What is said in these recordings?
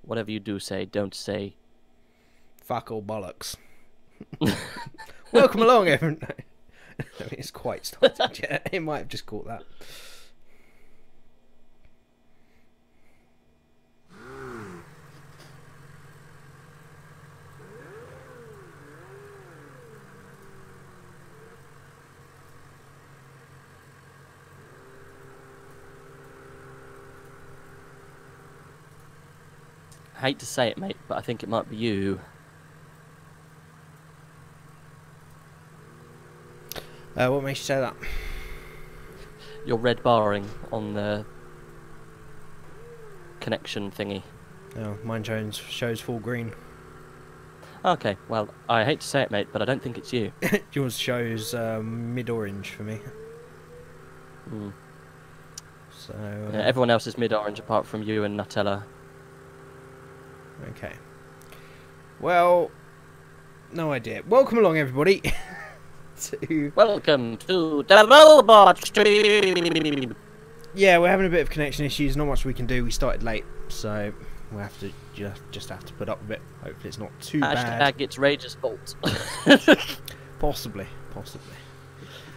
whatever you do say, don't say... Fuck all bollocks. Welcome along, everyone. I mean, it's quite started yet. It might have just caught that. I hate to say it, mate, but I think it might be you. What makes you say that? You're red barring on the connection thingy. Oh, mine shows full green. Okay, well, I hate to say it, mate, but I don't think it's you. Yours shows mid-orange for me. Mm. So Yeah, everyone else is mid-orange apart from you and Nutella. okay. Well, no idea. Welcome along, everybody. Welcome to the robot stream. Yeah, we're having a bit of connection issues. Not much we can do. We started late, so we'll have to just have to put up with it. Hopefully, it's not too bad. Hashtag it's Rage's fault. Possibly.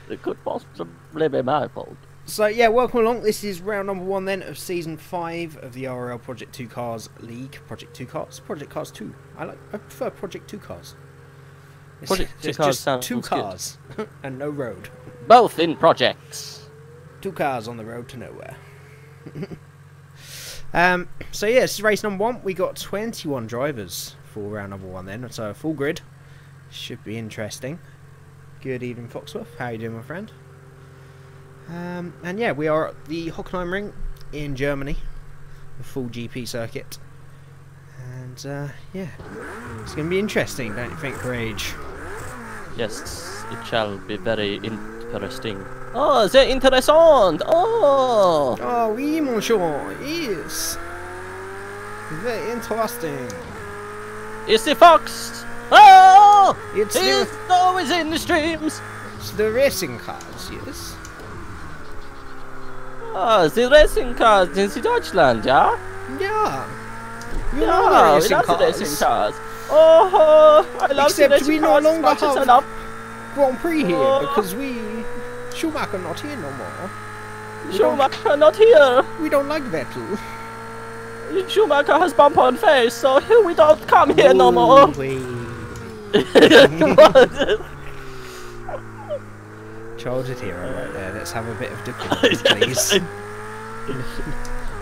It could possibly be my fault. So yeah, welcome along. This is round number 1 then of season 5 of the ORL Project 2 Cars League. Project 2 Cars, Project Cars 2. I prefer Project 2 Cars. Project 2 Cars just sounds 2 cars and no road. Both in projects. 2 cars on the road to nowhere. So yeah, this is race number 1. We got 21 drivers for round number 1 then. So a full grid. Should be interesting. Good evening, Foxworth. How you doing, my friend? And yeah, we are at the Hockenheim ring in Germany. A full GP circuit. And yeah, it's going to be interesting, don't you think, Rage? Yes, it shall be very interesting. Oh, c'est intéressant! Oh! Oh, oui, monsieur, yes. Very interesting. It's the fox! Oh! It's He's always in the streams! It's the racing cars, yes. Oh, the racing cars in Deutschland, yeah? Yeah. You Yeah, know we the love racing the cars. racing cars. Oh, I love Except the racing we no cars as longer much as I have love... Grand Prix here Oh. because Schumacher not here no more. Schumacher not here! We don't like Vettel. Schumacher has bump on face, so here we don't come here no more. Childhood hero right there. Let's have a bit of decorum, please.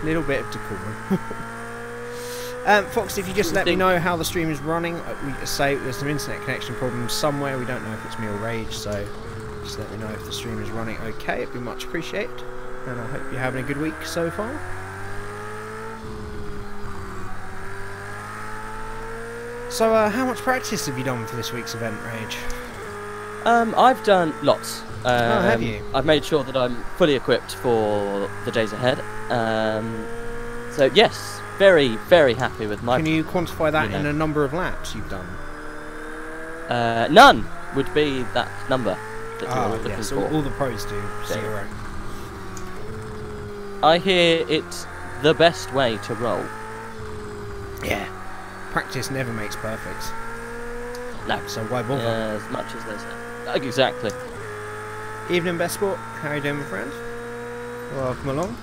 Little bit of decorum. Fox, if you just let me know how the stream is running. We say there's some internet connection problems somewhere. We don't know if it's me or Rage, so just let me know if the stream is running okay. It'd be much appreciated. And I hope you're having a good week so far. So, how much practice have you done for this week's event, Rage? I've done lots. Have you? I've made sure that I'm fully equipped for the days ahead. So yes, very, very happy with my... Can you quantify that in a number of laps you've done? None would be that number that you're looking yes, for. all the pros do 0. I hear it's the best way to roll. Yeah. Practice never makes perfect. No. So why bother? As much as they say. Exactly. Evening, Best Sport. How you doing, my friend? Welcome along.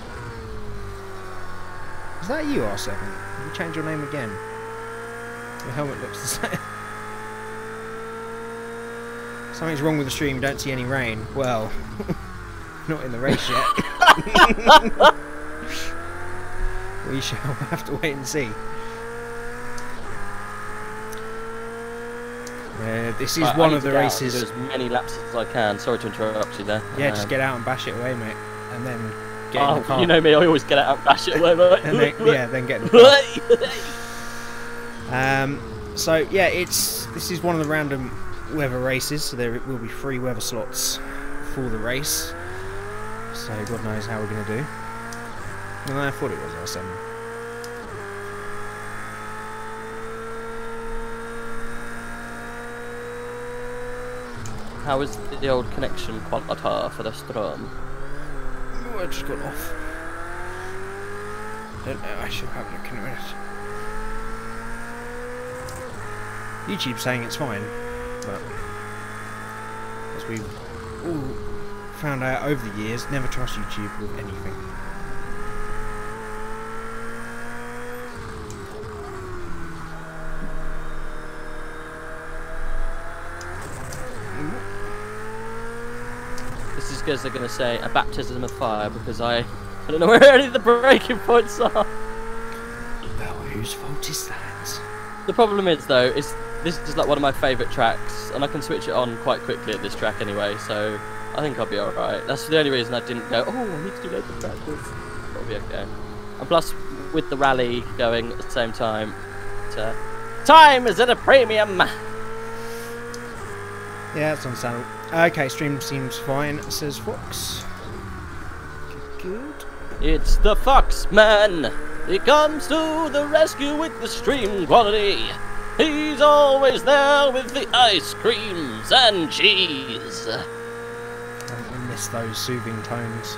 Is that you, R7? Have you changed your name again? Your helmet looks the same. Something's wrong with the stream. Don't see any rain. Well, not in the race yet. We shall have to wait and see. This is one of the races. Do as many laps as I can. Sorry to interrupt you there. Yeah, just get out and bash it away, mate, and then get in the car. You know me, I always get out and bash it away, mate. And then, yeah, then get in the car. So yeah, this is one of the random weather races, so there will be 3 weather slots for the race. So God knows how we're going to do. And I thought it was R7. How is the old connection quality for the stream? Oh, I just got off. Don't know, I should have a look in a minute. YouTube's saying it's fine, but as we've all found out over the years, never trust YouTube with anything. This is because they're going to say a baptism of fire because I don't know where any of the braking points are. Well, whose fault is that? The problem is though, this is like one of my favourite tracks, and I can switch it on quite quickly at this track anyway, so I think I'll be alright. That's the only reason I didn't go, oh, I need to do loads of practice. That'll be okay. And plus, with the rally going at the same time, time is at a premium! Yeah, that's understandable. Okay, stream seems fine, says Fox. Good. It's the Fox Man! He comes to the rescue with the stream quality! He's always there with the ice creams and cheese! I miss those soothing tones.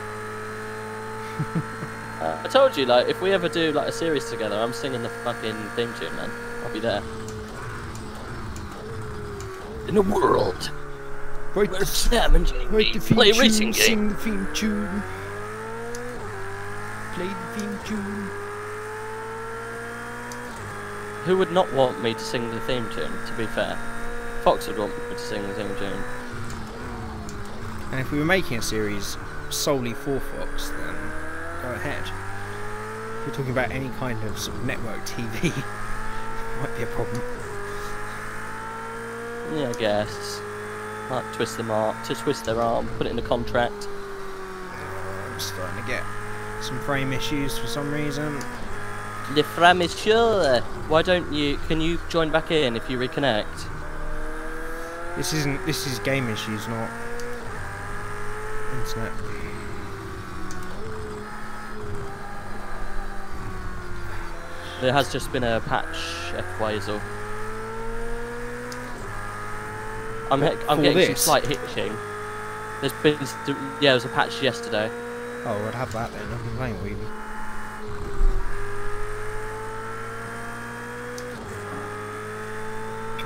I told you, like, if we ever do like a series together, I'm singing the fucking theme tune, man. I'll be there. In a world where Sam and Jamie play racing games. Sing the theme tune. Play the theme tune. Who would not want me to sing the theme tune, to be fair? Fox would want me to sing the theme tune. And if we were making a series solely for Fox, then go ahead. If we're talking about any kind of sort of network TV, might be a problem. Yeah, I guess. Might twist their arm, put it in a contract. I'm starting to get some frame issues for some reason. Le frame is sure. Why don't you? Can you join back in if you reconnect? This is game issues, not internet. There has just been a patch, FYSL. I'm getting some slight hitching. There's been, yeah, there was a patch yesterday. Oh, I'd have that then. I've been playing with you.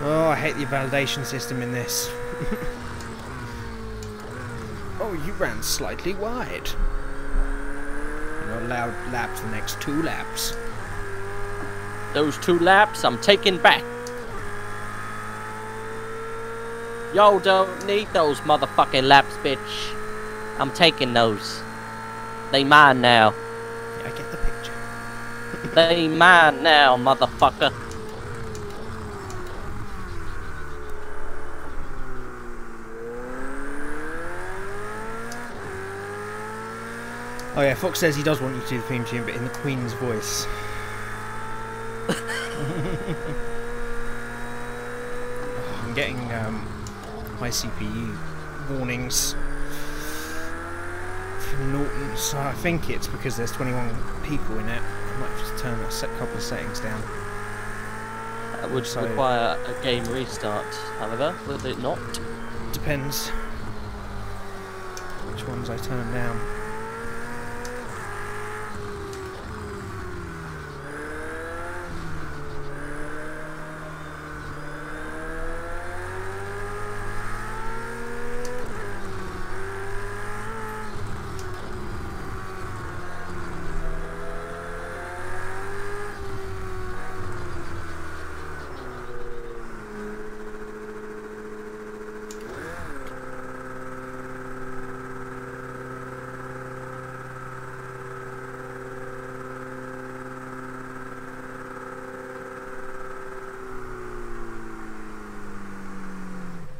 Oh, I hate the validation system in this. Oh, you ran slightly wide. You're not allowed lap for the next 2 laps. Those 2 laps, I'm taking back. Yo, don't need those motherfucking laps, bitch. I'm taking those. They mine now. Yeah, I get the picture. They mine now, motherfucker. Oh yeah, Fox says he does want you to do the theme tune, but in the Queen's voice. Oh, I'm getting high CPU warnings from Norton, so I think it's because there's 21 people in it. I might have to turn a couple of settings down. That would require a game restart, however, would it not? Depends which ones I turn down.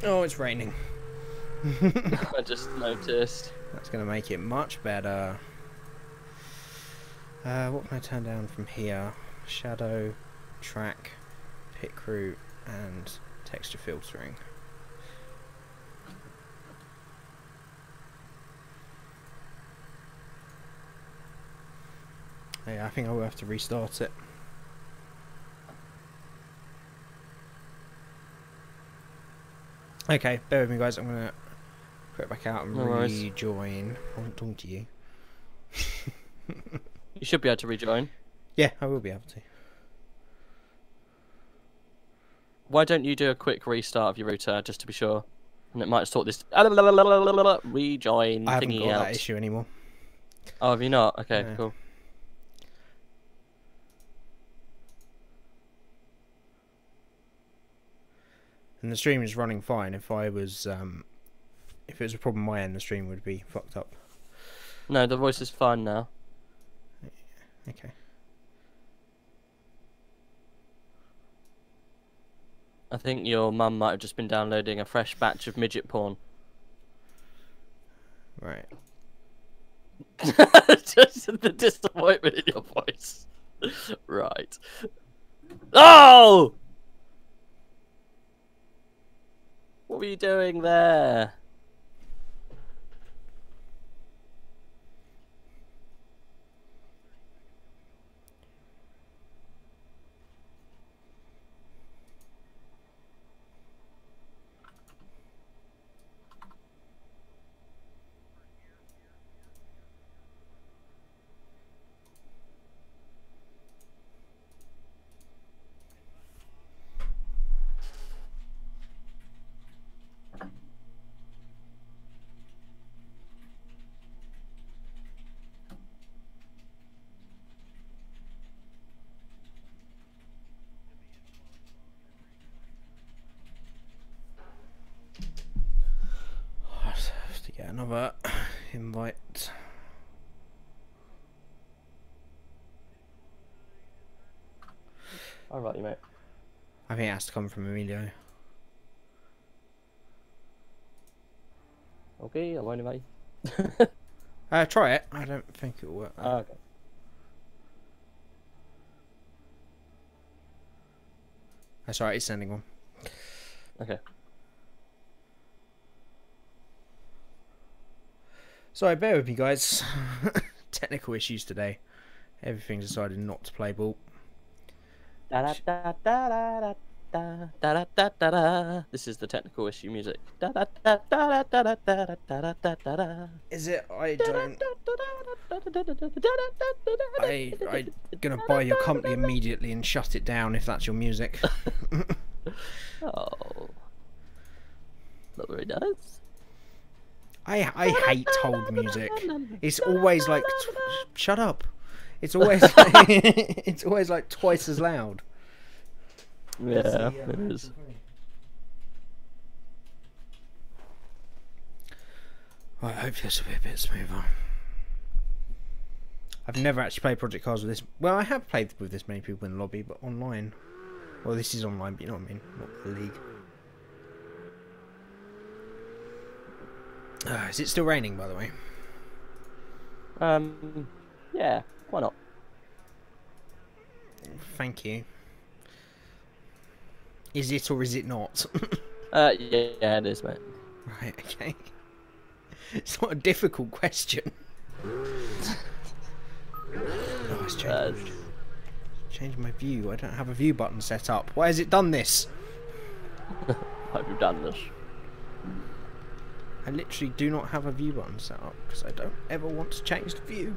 Oh, it's raining. I just noticed. That's going to make it much better. What can I turn down from here? Shadow, track, pit crew, and texture filtering. Yeah, I think I will have to restart it. Okay, bear with me guys, I'm going to put it back out and rejoin. I won't talk to you. You should be able to rejoin. Yeah, I will be able to. Why don't you do a quick restart of your router just to be sure? And it might sort this rejoin I haven't thingy got out. that issue anymore. Oh, have you not? Okay, No. cool. And the stream is running fine. If I was, if it was a problem on my end, the stream would be fucked up. No, the voice is fine now. Okay. I think your mum might have just been downloading a fresh batch of midget porn. Right. Just the disappointment in your voice. Right. Oh! What were you doing there? I have to get another invite. Alright, you mate. I think it has to come from Emilio. Okay, I won't invite you. Try it. I don't think it'll work. Oh, okay. That's alright, he's sending one. Okay. Sorry, bear with me, guys. Technical issues today. Everything's decided not to play ball. Da da da da da da da da da da. This is the technical issue music. Da da da da da da da da da da da. Is it? I don't. I'm gonna buy your company immediately and shut it down if that's your music. Oh, not very nice. I hate hold music. It's always like, shut up. It's always it's always like twice as loud. Yeah, it is. Right, hopefully this will be a bit smoother. I've never actually played Project Cars with this. Well, I have played with this many people in the lobby, but online. Well, this is online, but you know what I mean, not the league. Is it still raining, by the way? Yeah, why not? Thank you. Is it or is it not? Yeah, it is, mate. Right, okay. It's not a difficult question. Oh, it's changed my view. I don't have a view button set up. Why has it done this? Have you done this? I literally do not have a view button set up because I don't ever want to change the view.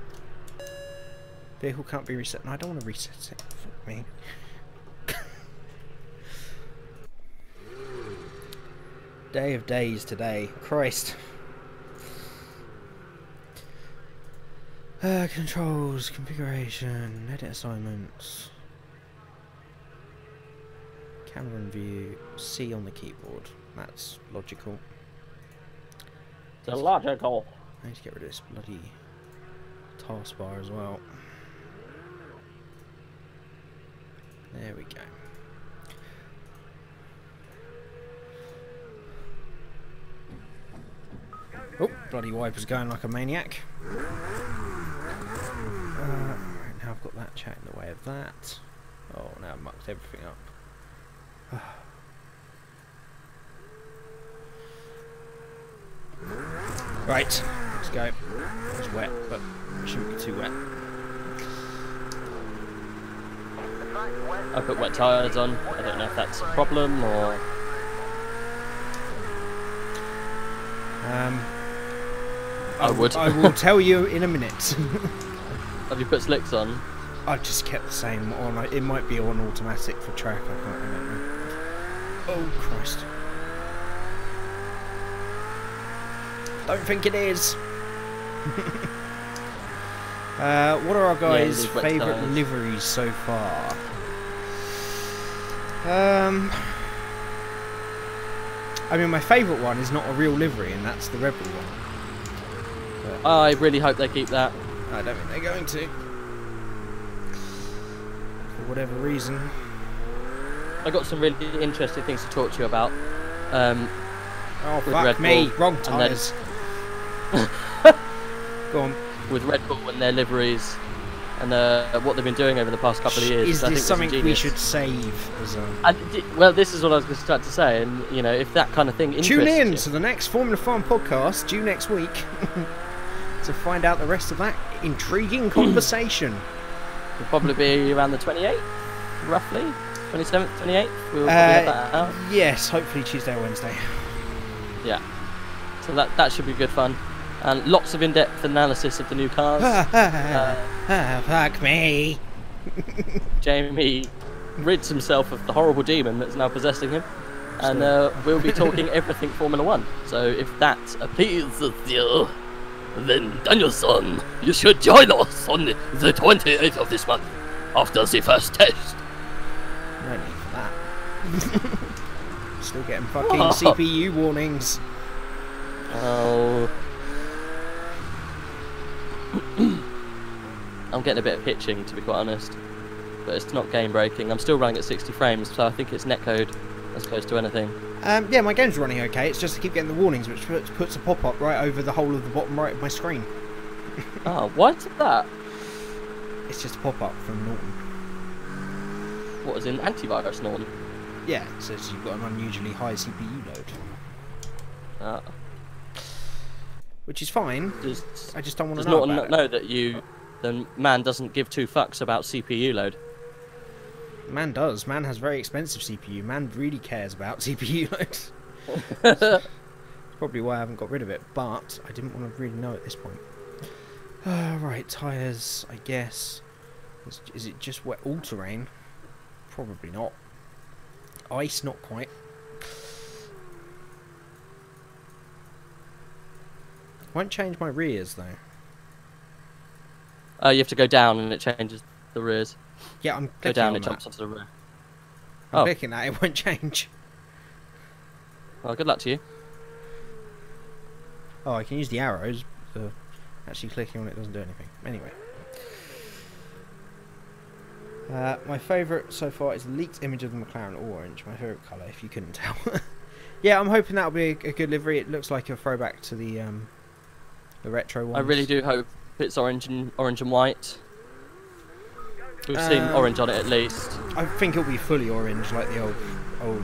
Vehicle can't be reset. No, I don't want to reset it. Fuck me. Day of days today. Christ. Controls, configuration, edit assignments. Camera and view. C on the keyboard. That's logical. It's illogical. I need to get rid of this bloody taskbar as well. There we go. Oh, bloody wiper's going like a maniac. Right, now I've got that chat in the way of that. Oh, now I've mucked everything up. Right, let's go. It's wet, but it shouldn't be too wet. I put wet tyres on. I don't know if that's a problem or... I would. I will tell you in a minute. Have you put slicks on? I've just kept the same on. It might be on automatic for track. I don't know. Oh, Christ. Don't think it is. What are our guys' favourite liveries so far? I mean, my favourite one is not a real livery, and that's the Red Bull one. But I really hope they keep that. I don't think they're going to. For whatever reason. I got some really interesting things to talk to you about. Oh, with fuck Red me. Bull, Wrong tyres. Go on. With Red Bull and their liveries, and what they've been doing over the past couple of years. Is I this think something we should save? As a... well, this is what I was going to start to say, and you know, if that kind of thing interests Tune in you, to the next Formula Farm podcast due next week to find out the rest of that intriguing conversation. It'll probably be around the 28th, roughly 27th, 28th. We'll probably have that out. Yes, hopefully Tuesday or Wednesday. Yeah, so that should be good fun. And lots of in-depth analysis of the new cars. Fuck me. Jamie rids himself of the horrible demon that's now possessing him. And we'll be talking everything Formula 1. So if that appeases you, then Danielson, you should join us on the 28th of this month, after the first test. No need for that. Still getting fucking CPU warnings. Oh... I'm getting a bit of hitching, to be quite honest, but it's not game breaking. I'm still running at 60 frames, so I think it's netcode as opposed to anything. Yeah, my game's running okay. It's just I keep getting the warnings, which puts a pop-up right over the whole of the bottom right of my screen. Oh, what's that? It's just a pop-up from Norton. What, is in antivirus Norton? Yeah, it says you've got an unusually high CPU load. Which is fine. I just don't want to know about it. Does Norton know that the man doesn't give two fucks about CPU load? Man does. Man has very expensive CPU. Man really cares about CPU load. It's probably why I haven't got rid of it, but I didn't want to really know at this point. Right, tyres, I guess. Is it just wet all-terrain? Probably not. Ice, not quite. Won't change my rears though. You have to go down and it changes the rears. Yeah, I'm go down, it that. jumps onto the rear. I'm clicking that, it won't change. Well, good luck to you. Oh, I can use the arrows. Actually clicking on it doesn't do anything. Anyway. My favourite so far is the leaked image of the McLaren orange. My favourite colour, if you couldn't tell. Yeah, I'm hoping that'll be a good livery. It looks like a throwback to the retro ones. I really do hope it's orange and white. We've seen orange on it at least. I think it'll be fully orange, like the old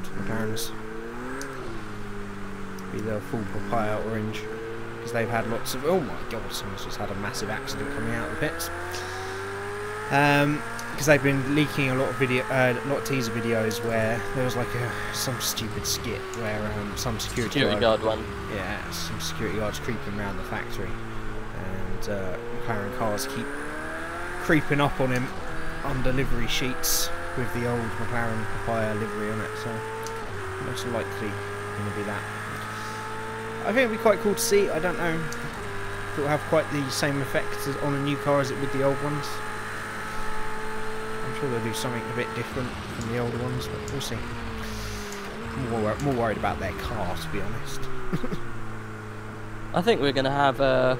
McLarens. Be the full papaya orange, because they've had lots of. Oh my god! Someone's just had a massive accident coming out of the pits. Because they've been leaking a lot of teaser videos where there was like some stupid skit where some security guard one. Yeah, some security guards creeping around the factory, and McLaren cars keep creeping up on him under livery sheets with the old McLaren papaya livery on it. So most likely going to be that. I think it'll be quite cool to see. I don't know if it will have quite the same effect on a new car as it would the old ones. I'm sure they'll do something a bit different from the older ones, but we'll see. More worried about their car, to be honest. I think we're going to have a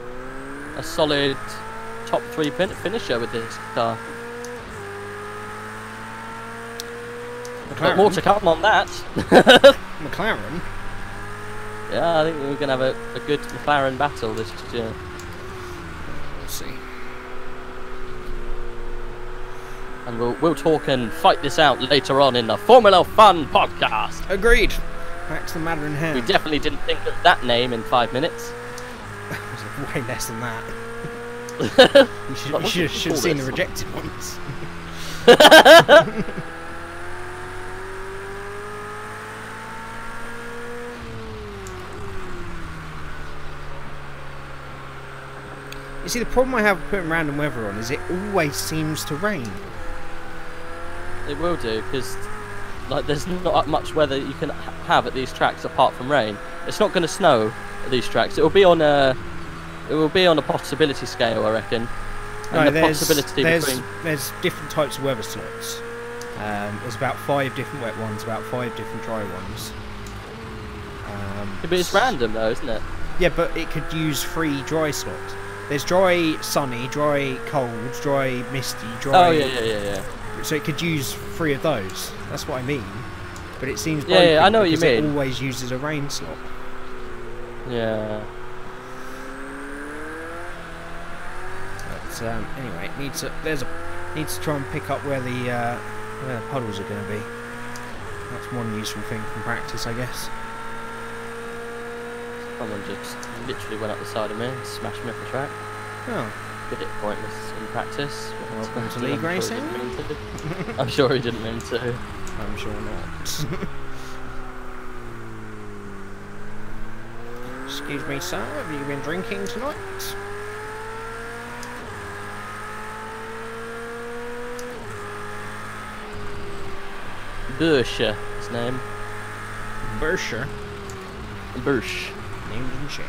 solid top 3 finisher with this car. But more to come on that. McLaren? Yeah, I think we're going to have a good McLaren battle this year. We'll see. And we'll talk and fight this out later on in the Formula Fun podcast. Agreed. Back to the matter in hand. We definitely didn't think of that name in 5 minutes. Way less than that. You should have seen the rejected ones. You see, the problem I have with putting random weather on is it always seems to rain. It will do, because Like, there's not much weather you can have at these tracks apart from rain. It's not going to snow at these tracks. It will be on a possibility scale, I reckon. And no, the possibility there's different types of weather slots. There's about 5 different wet ones, about 5 different dry ones. But it's random though, isn't it? Yeah, but it could use 3 dry slots. There's dry sunny, dry cold, dry misty, dry... Oh, yeah. So it could use 3 of those. That's what I mean. But it seems broken yeah, I know what you mean. It always uses a rain slot. Yeah. But anyway, it needs to try and pick up where the puddles are going to be. That's one useful thing from practice, I guess. Someone just literally went up the side of me and smashed me off the track. Oh. Bit pointless in practice. Welcome to league racing. I'm sure he didn't mean to. I'm sure not. Excuse me, sir. Have you been drinking tonight? Bursha, his name. Bursha. Bursh. Named and shamed.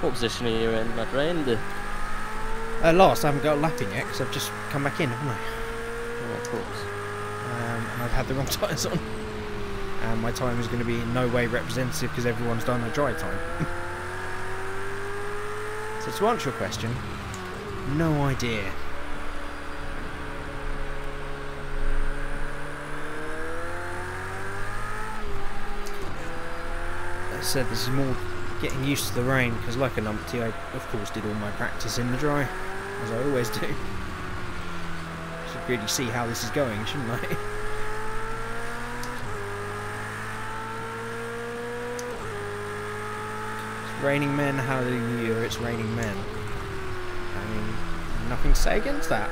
What position are you in, my friend? Last, I haven't got a lap in yet because I've just come back in, haven't I? Oh, of course. And I've had the wrong tyres on. And my time is going to be in no way representative because everyone's done a dry time. So to answer your question, no idea. As I said, this is more getting used to the rain because, like a numpty, I of course did all my practice in the dry, as I always do. Should really see how this is going, shouldn't I? It's raining men, hallelujah, it's raining men. I mean, nothing to say against that.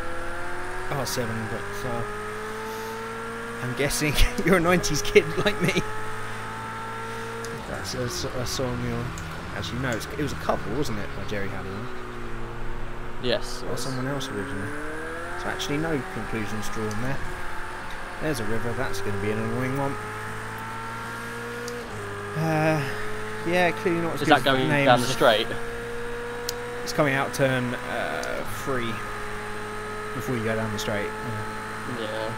R7, but I'm guessing you're a 90s kid like me. That's a song you'll... Actually, no, it was a cover, wasn't it, by Jerry Halliwell? Yes. Or someone else originally. So actually no conclusions drawn there. There's a river, that's going to be an annoying one. Yeah, clearly not as good. Is that going down the straight? It's coming out turn 3 before you go down the straight. Yeah.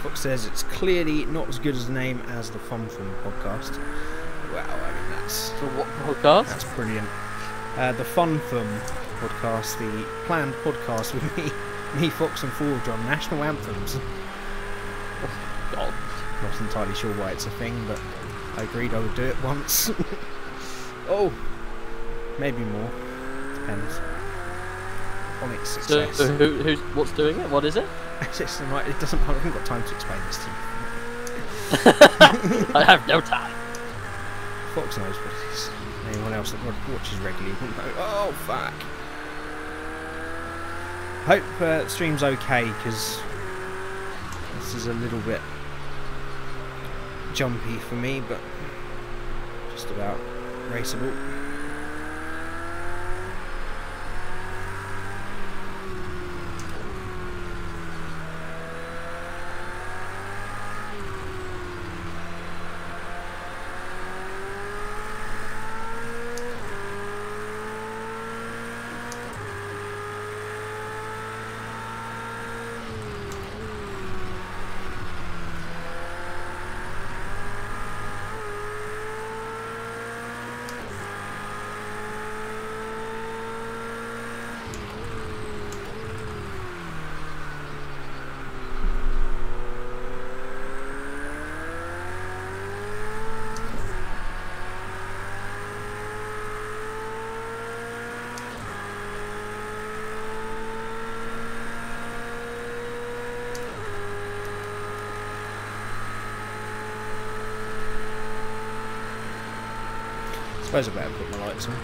Fox says it's clearly not as good as the name as the Fun Film podcast. Well, I mean that's... The what podcast? That's brilliant. The Fun Film podcast, the planned podcast with me, Fox and Forge on national anthems. God. Not entirely sure why it's a thing, but I agreed I would do it once. Oh, maybe more. Depends on its success. So what's doing it? What is it? It doesn't. I haven't got time to explain this to you. I have no time. Fox knows what it is. Anyone else that watches regularly wouldn't know. Oh fuck! Hope stream's okay because this is a little bit jumpy for me, but just about raceable. I suppose I better put my lights on.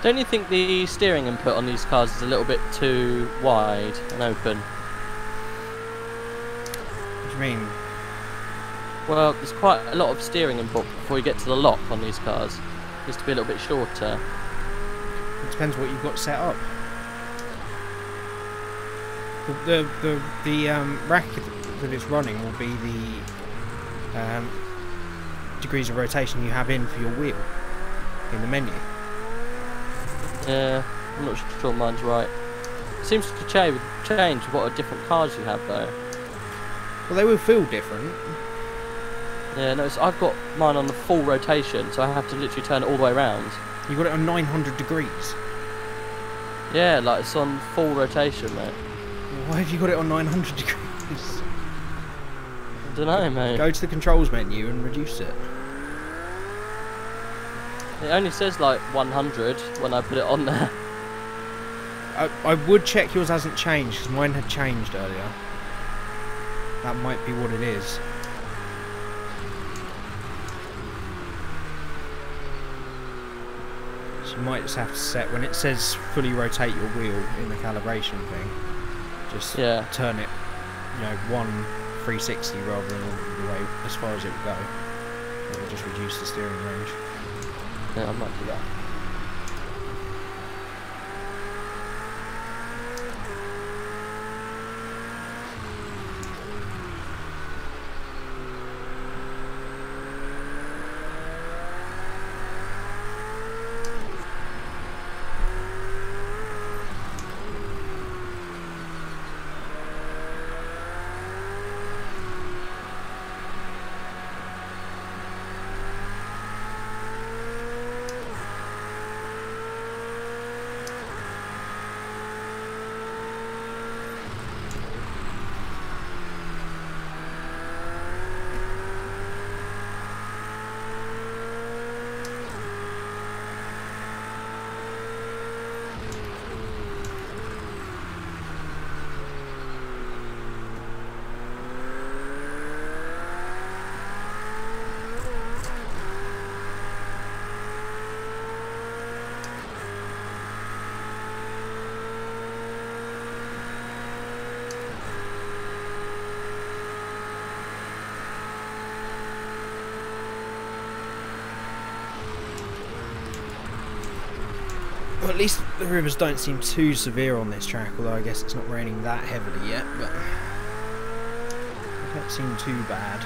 Don't you think the steering input on these cars is a little bit too wide and open? What do you mean? Well, there's quite a lot of steering input before you get to the lock on these cars. It needs to be a little bit shorter. It depends what you've got set up. The bracket that it's running will be the degrees of rotation you have in for your wheel in the menu. Yeah, I'm not sure mine's right. It seems to change what different cars you have though. Well, they will feel different. Yeah, no, I've got mine on the full rotation, so I have to literally turn it all the way around. You got it on 900 degrees. Yeah, like it's on full rotation, mate. Why have you got it on 900 degrees? I don't know, mate. Go to the controls menu and reduce it. It only says like 100 when I put it on there. I would check yours hasn't changed, because mine had changed earlier. That might be what it is. So you might just have to set, when it says fully rotate your wheel in the calibration thing, just turn it, 360 rather than all the way as far as it will go. It will just reduce the steering range. Yeah, I might do that. Well, at least the rivers don't seem too severe on this track, although I guess it's not raining that heavily yet, but it don't seem too bad.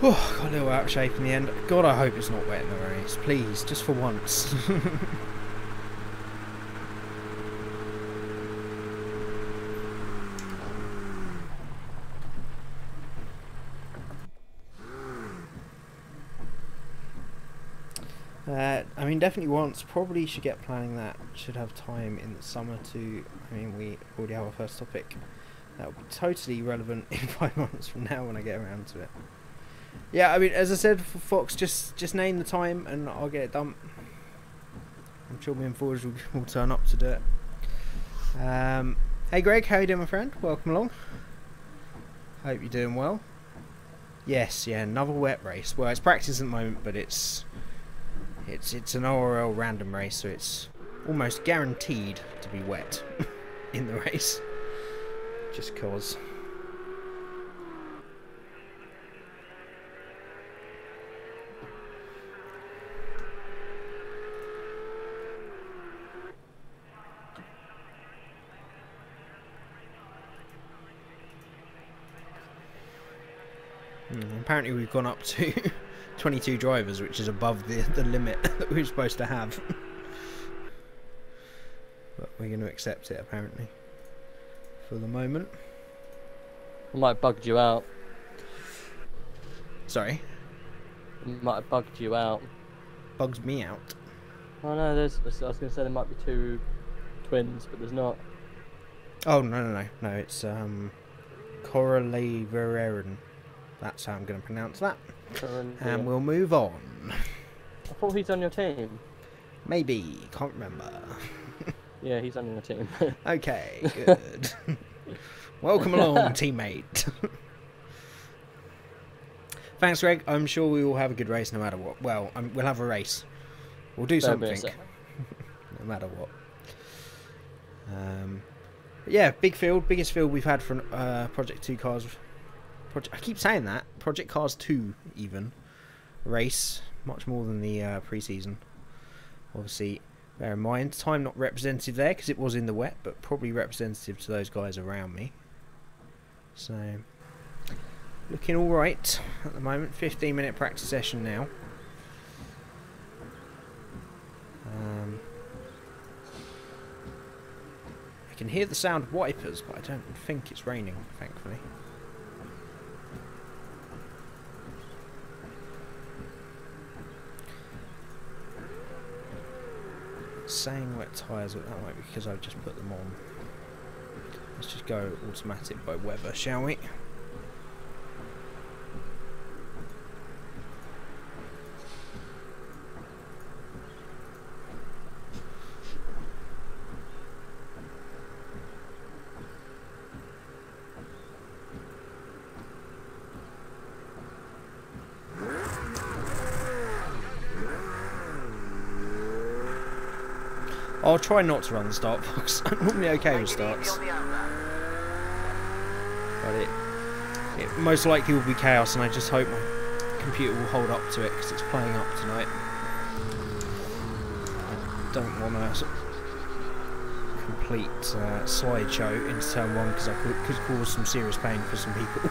Oh, got a little out of shape in the end. God, I hope it's not wet in the race. Please, just for once. I mean, definitely once. Probably should get planning that. Should have time in the summer to... I mean, we already have our first topic. That will be totally relevant in 5 months from now when I get around to it. Yeah, I mean, as I said, for Fox, just name the time and I'll get it done. I'm sure me and Forge will turn up to do it. Hey Greg, how you doing, my friend? Welcome along. Hope you're doing well. Yes, yeah, another wet race. Well, it's practice at the moment, but it's an ORL random race, so it's almost guaranteed to be wet in the race. Just cause. Apparently we've gone up to 22 drivers, which is above the limit that we were supposed to have. But we're going to accept it, apparently, for the moment. I might have bugged you out. Sorry? I might have bugged you out. Bugs me out? Oh no, I was going to say there might be two twins, but there's not. Oh, no, it's Correlaverin. That's how I'm going to pronounce that. And we'll move on. I thought he's on your team. Maybe, can't remember. Yeah, he's on your team. Okay, good. Welcome along, teammate. Thanks, Greg. I'm sure we will have a good race no matter what. Well, we'll have a race. We'll do something. No matter what. But yeah, big field. Biggest field we've had from Project 2 Cars. I keep saying that. Project Cars 2 even. Race. Much more than the pre-season. Obviously, bear in mind, time not representative there because it was in the wet, but probably representative to those guys around me. So, looking alright at the moment. 15-minute practice session now. I can hear the sound of wipers, but I don't think it's raining, thankfully. Saying wet tyres, but that might be because I've just put them on. Let's just go automatic by weather, shall we? I'll try not to run the start box. I'm normally okay with starts. But it most likely will be chaos, and I just hope my computer will hold up to it because it's playing up tonight. I don't want a sort of complete slideshow into turn 1 because I could cause some serious pain for some people.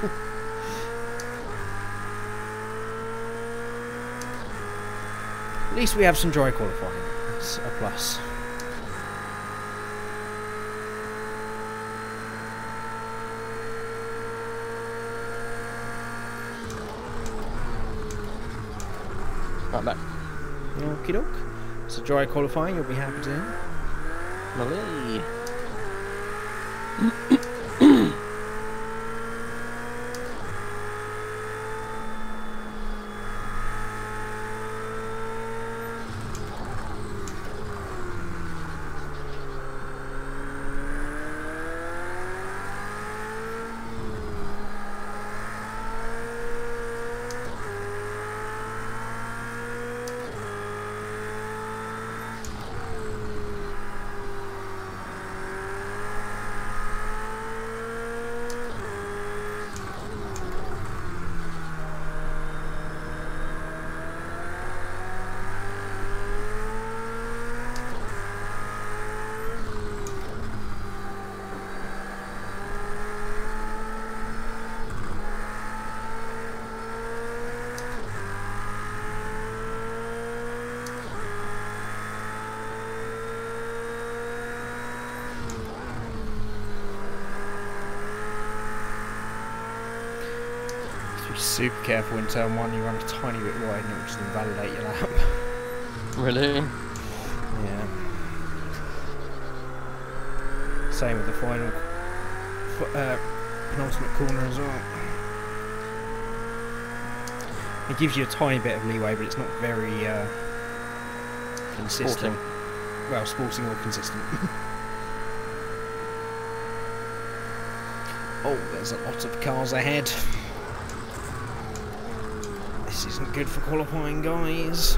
At least we have some dry qualifying. That's a plus. Right back. Okie doke. So dry qualifying, you'll be happy to hear. Lovely. Super careful in turn 1, you run a tiny bit wide and it will just invalidate your lap. Really? Yeah. Same with the final penultimate corner as well. It gives you a tiny bit of leeway, but it's not very consistent. Sporting. Well, sporting or consistent. Oh, there's a lot of cars ahead. This isn't good for qualifying, guys.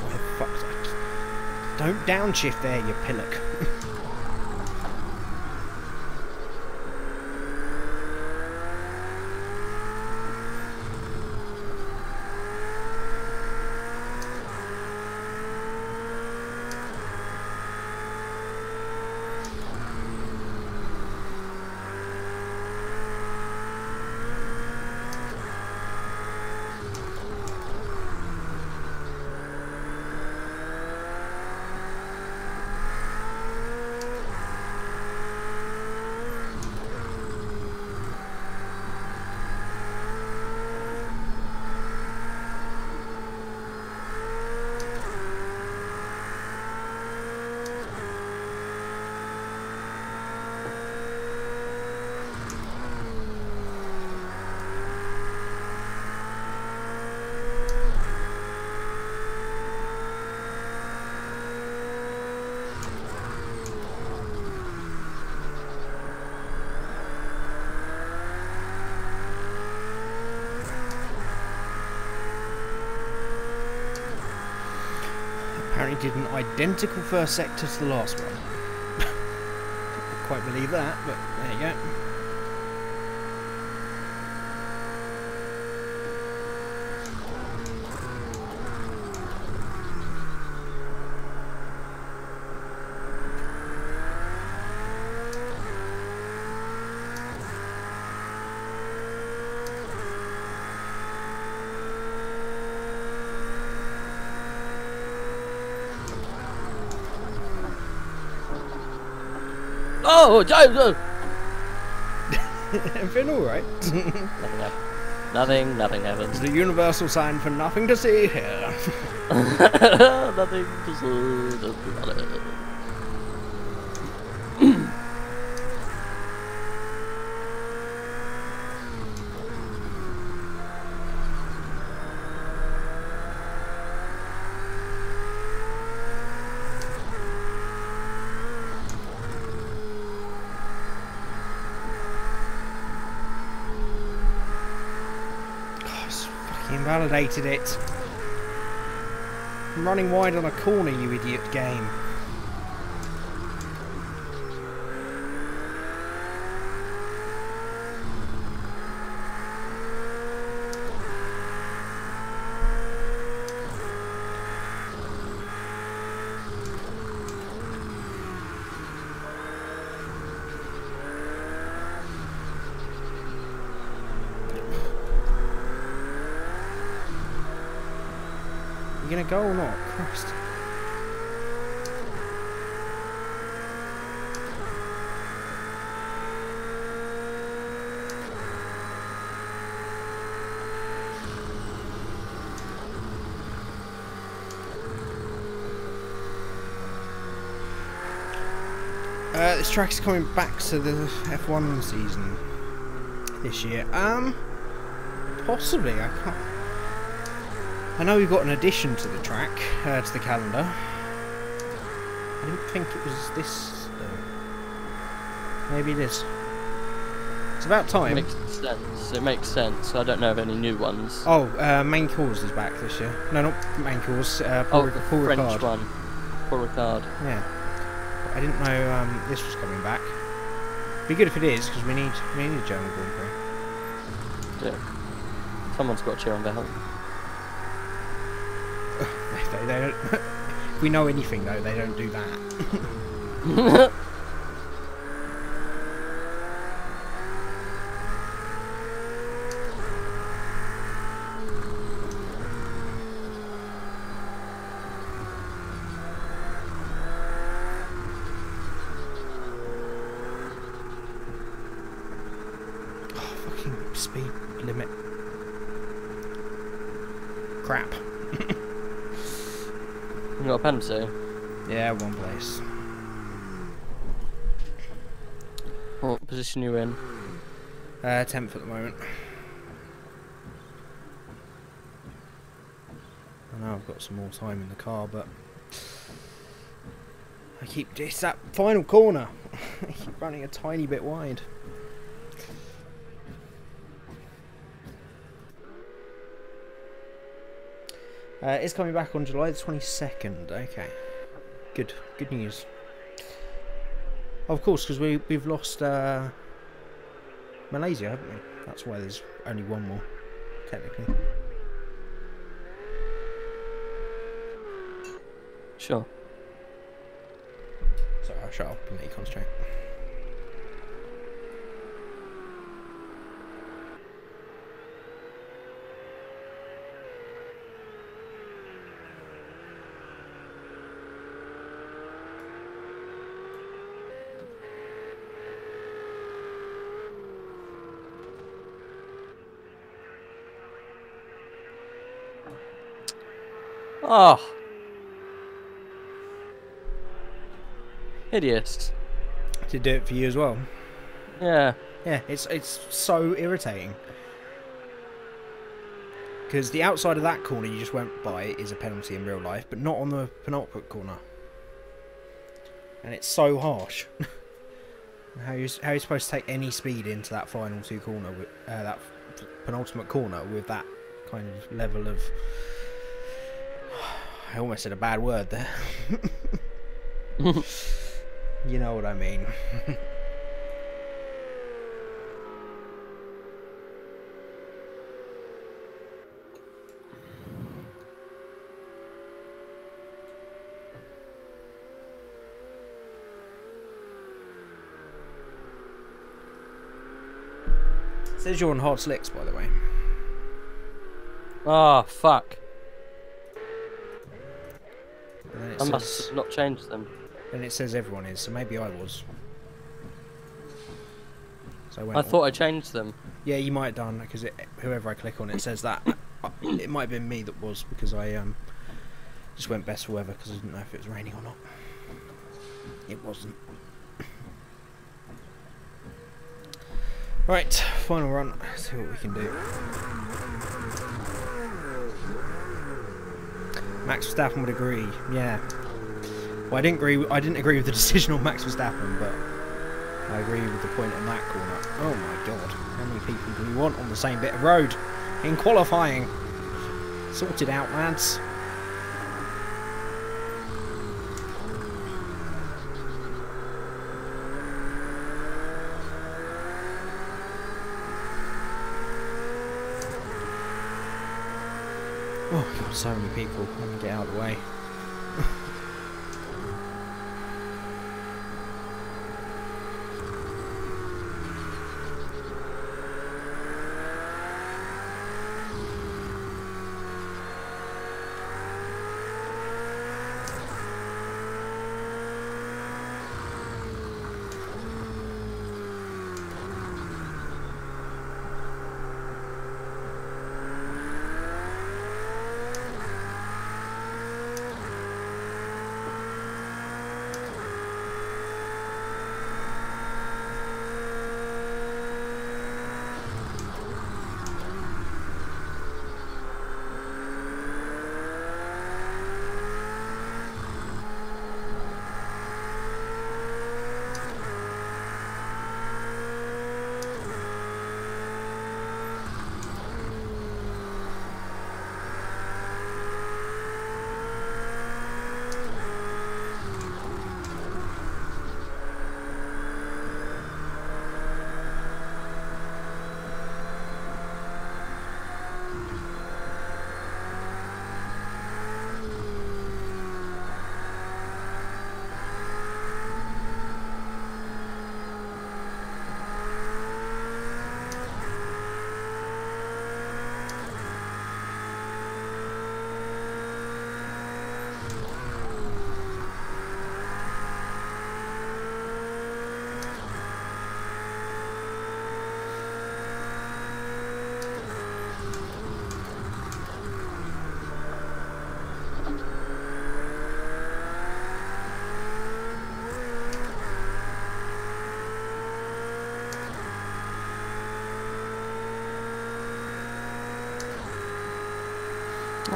Oh, fuck. Don't downshift there, you pillock. Apparently did an identical first sector to the last one. Can't quite believe that, but there you go. Oh, Joe! Everything alright? Nothing happens. It's the universal sign for nothing to see here. Nothing to see, just about it. Invalidated it. I'm running wide on a corner, you idiot game. You gonna go or not? Christ. This track is coming back to the F1 season this year. Possibly. I can't. I know we've got an addition to the track, to the calendar. I didn't think it was this, though. Maybe it is. It's about time. It makes sense. I don't know of any new ones. Oh, Main Course is back this year. No, not Main Course. Paul the French Ricard. one. Paul Ricard. Yeah. I didn't know this was coming back. Be good if it is, because we need a German Grand Prix. Yeah. Someone's got to cheer on their help. They don't. If we know anything, though, they don't do that. Speed limit. Crap. You got a penalty? Yeah, one place. What position you in? 10th at the moment. I know I've got some more time in the car, but it's that final corner. I keep running a tiny bit wide. It's coming back on July the 22nd. Okay, good news. Of course, because we've lost Malaysia, haven't we? That's why there's only one more, technically. Sure. Sorry, I'll shut up and let you concentrate. Oh, hideous. To do it for you as well. Yeah. Yeah, it's so irritating. Because the outside of that corner you just went by is a penalty in real life, but not on the penultimate corner. And it's so harsh. How are you supposed to take any speed into that final two corner, with, that penultimate corner, with that kind of level of I almost said a bad word there. You know what I mean. It says you're on hard slicks, by the way. Ah, fuck. I Says, must not change them. And it says everyone is, so maybe I was. So I thought I changed them. Yeah, you might have done, because whoever I click on it says that. It might have been me that was, because I just went best for weather because I didn't know if it was raining or not. It wasn't. Right, final run. Let's see what we can do. Max Verstappen would agree. Yeah. Well, I didn't agree with the decision on Max Verstappen, but I agree with the point on that corner. Oh my god! How many people do we want on the same bit of road in qualifying? Sort it out, lads. Oh god, so many people. Let me get out of the way.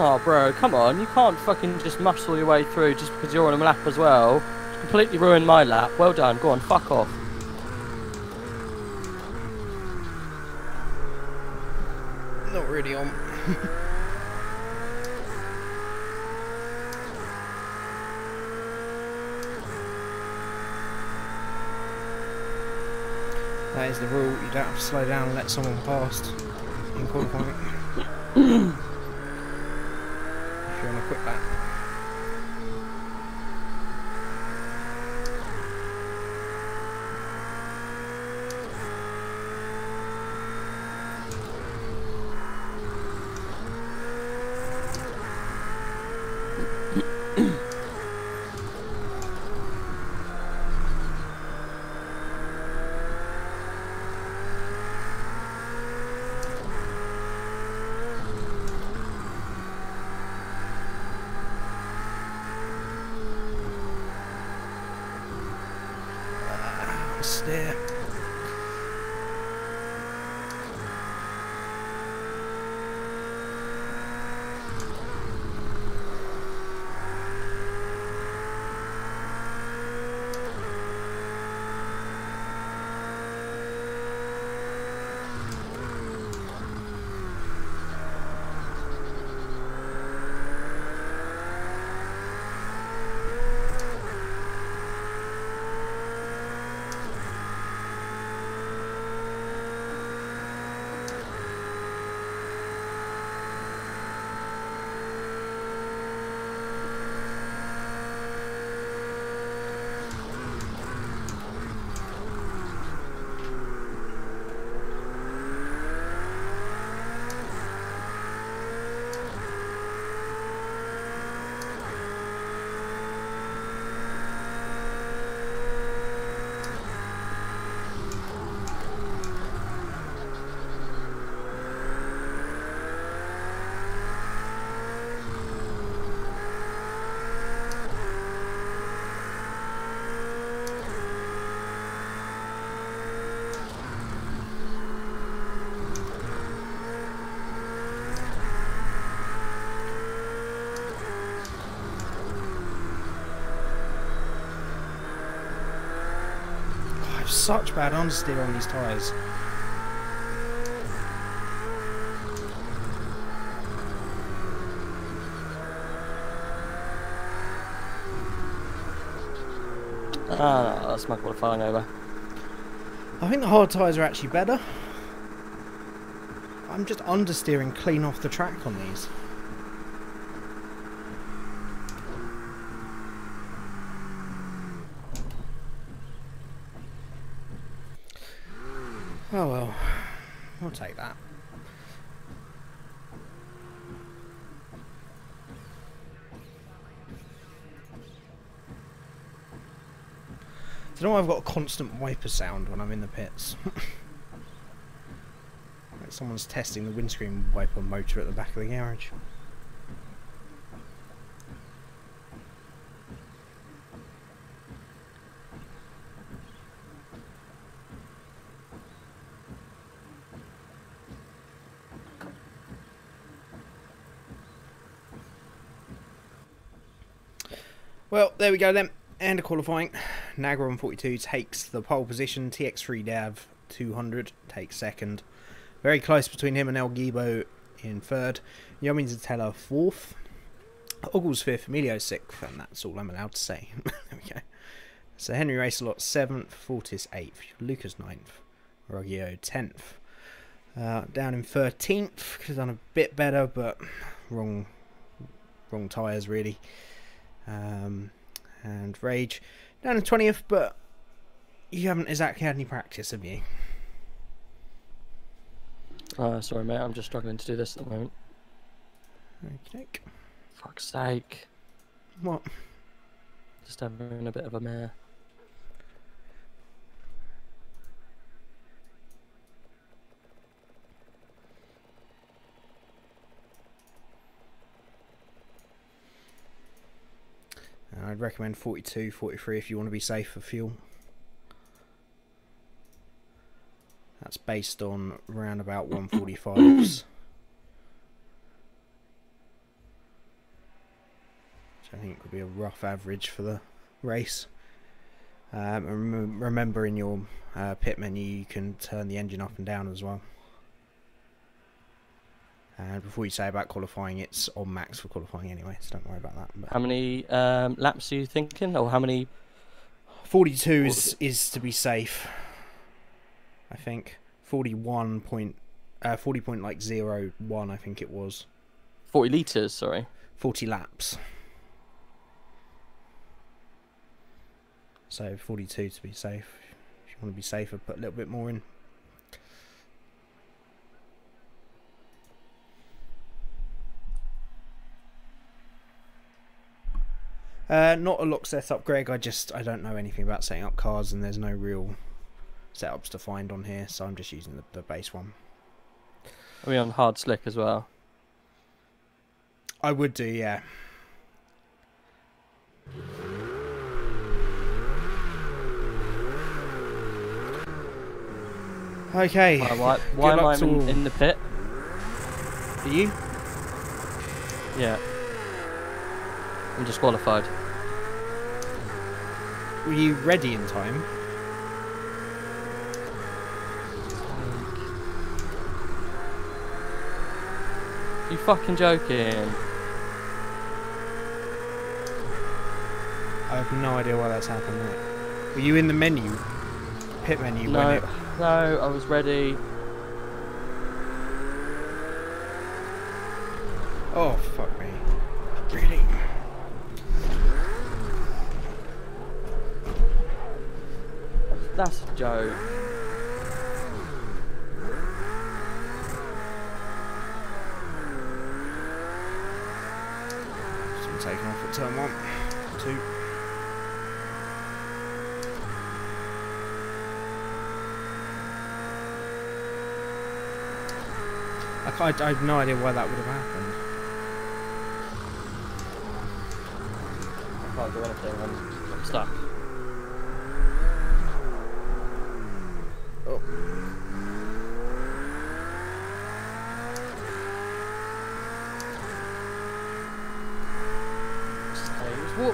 Oh, bro, come on. You can't fucking just muscle your way through just because you're on a lap as well. Just completely ruined my lap. Well done. Go on, fuck off. Not really on. That is the rule. You don't have to slow down and let someone past in qualifying. If you're on a quick lap. Steer. such bad understeer on these tyres. Ah, no, that's my qualifying over. I think the hard tyres are actually better. I'm just understeering clean off the track on these. Oh well, I'll take that. I don't know why I've got a constant wiper sound when I'm in the pits. Like someone's testing the windscreen wiper motor at the back of the garage. Well, there we go then. End of qualifying. Nagra on 42 takes the pole position. TX3 Dav 200 takes second. Very close between him and El Gibo in third. Yomi Zatella fourth. Ogles fifth. Emilio sixth. And that's all I'm allowed to say. There we go. So Henry Racelot seventh. Fortis eighth. Lucas ninth. Roggio 10th. Down in 13th. Could have done a bit better, but wrong tyres really. And Rage down in 20th, but you haven't exactly had any practice, have you? Sorry mate, I'm just struggling to do this at the moment. Okay. Fuck's sake. What? Just having a bit of a mare. I'd recommend 42, 43 if you want to be safe for fuel. That's based on around about 145s. Which I think would be a rough average for the race. And remember in your pit menu you can turn the engine up and down as well. And before you say about qualifying, it's on max for qualifying anyway, so don't worry about that. But How many laps are you thinking? Or how many? 42 is to be safe, I think. 40.01 I think it was. 40 litres, sorry. 40 laps. So 42 to be safe. If you want to be safer, put a little bit more in. Not a lock setup, Greg. I don't know anything about setting up cars, and there's no real setups to find on here, so I'm just using the base one. Are we on hard slick as well? I would do, yeah. Okay. Why am I in the pit? Are you? Yeah. I'm disqualified. Were you ready in time? You fucking joking? I have no idea why that's happened. Right? Were you in the menu? Pit menu? No, I was ready. Oh, fuck me. Really? That's a joke. Just taking off at turn 1, 2. I have no idea why that would have happened. I can't do anything, I'm stuck. Oh.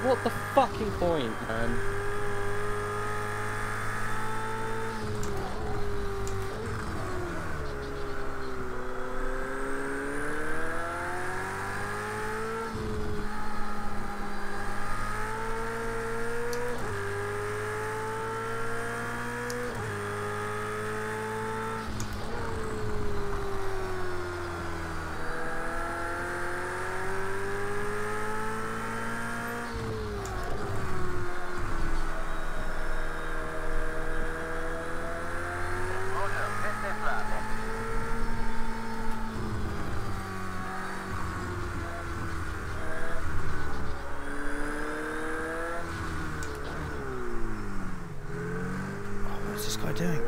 What the fucking point, man? this guy doing?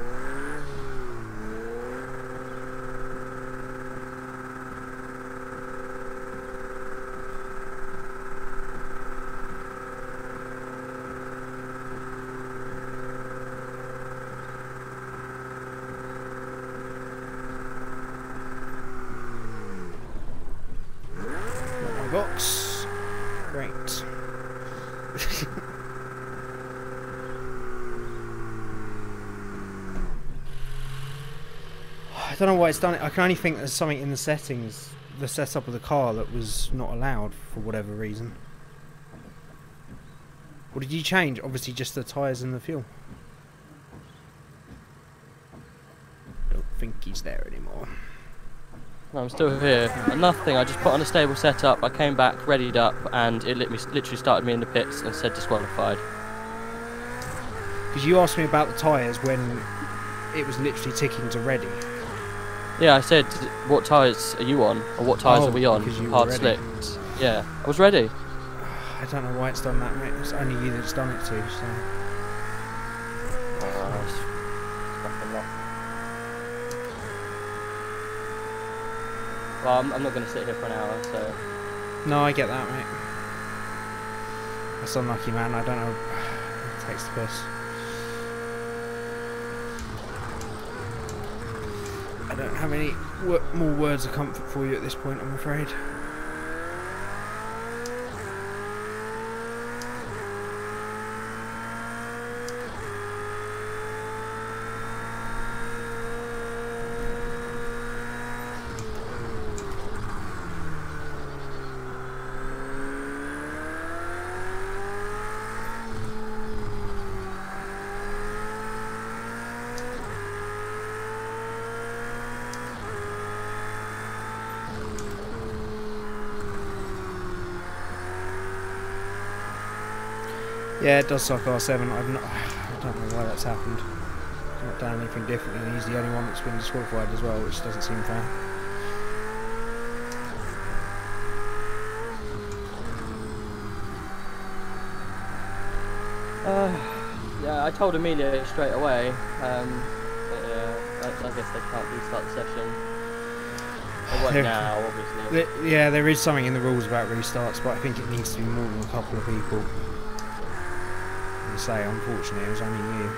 Not my box. Great. I don't know why it's done it. I can only think there's something in the settings, the setup of the car, that was not allowed for whatever reason. What did you change? Obviously just the tyres and the fuel. Don't think he's there anymore. No, I'm still here. Nothing, I just put on a stable setup, I came back, readied up, and it literally started me in the pits and said disqualified. Because you asked me about the tyres when it was literally ticking to ready. Yeah, I said, what tyres are you on? Or what tyres are we on? Hard ready. slicked. Yeah, I was ready. I don't know why it's done that, mate. It's only you that's done it to, so... Well, I'm not going to sit here for an hour, so... No, I get that, mate. That's unlucky, man. I don't know... It takes the piss. I don't have any more words of comfort for you at this point, I'm afraid. Yeah, it does suck R7. I don't know why that's happened. I've not done anything different, and he's the only one that's been disqualified as well, which doesn't seem fair. Yeah, I told Emilio straight away. But yeah, I guess they can't restart the session. They won't now, obviously. Yeah, there is something in the rules about restarts, but I think it needs to be more than a couple of people. Say, unfortunately, it was only you.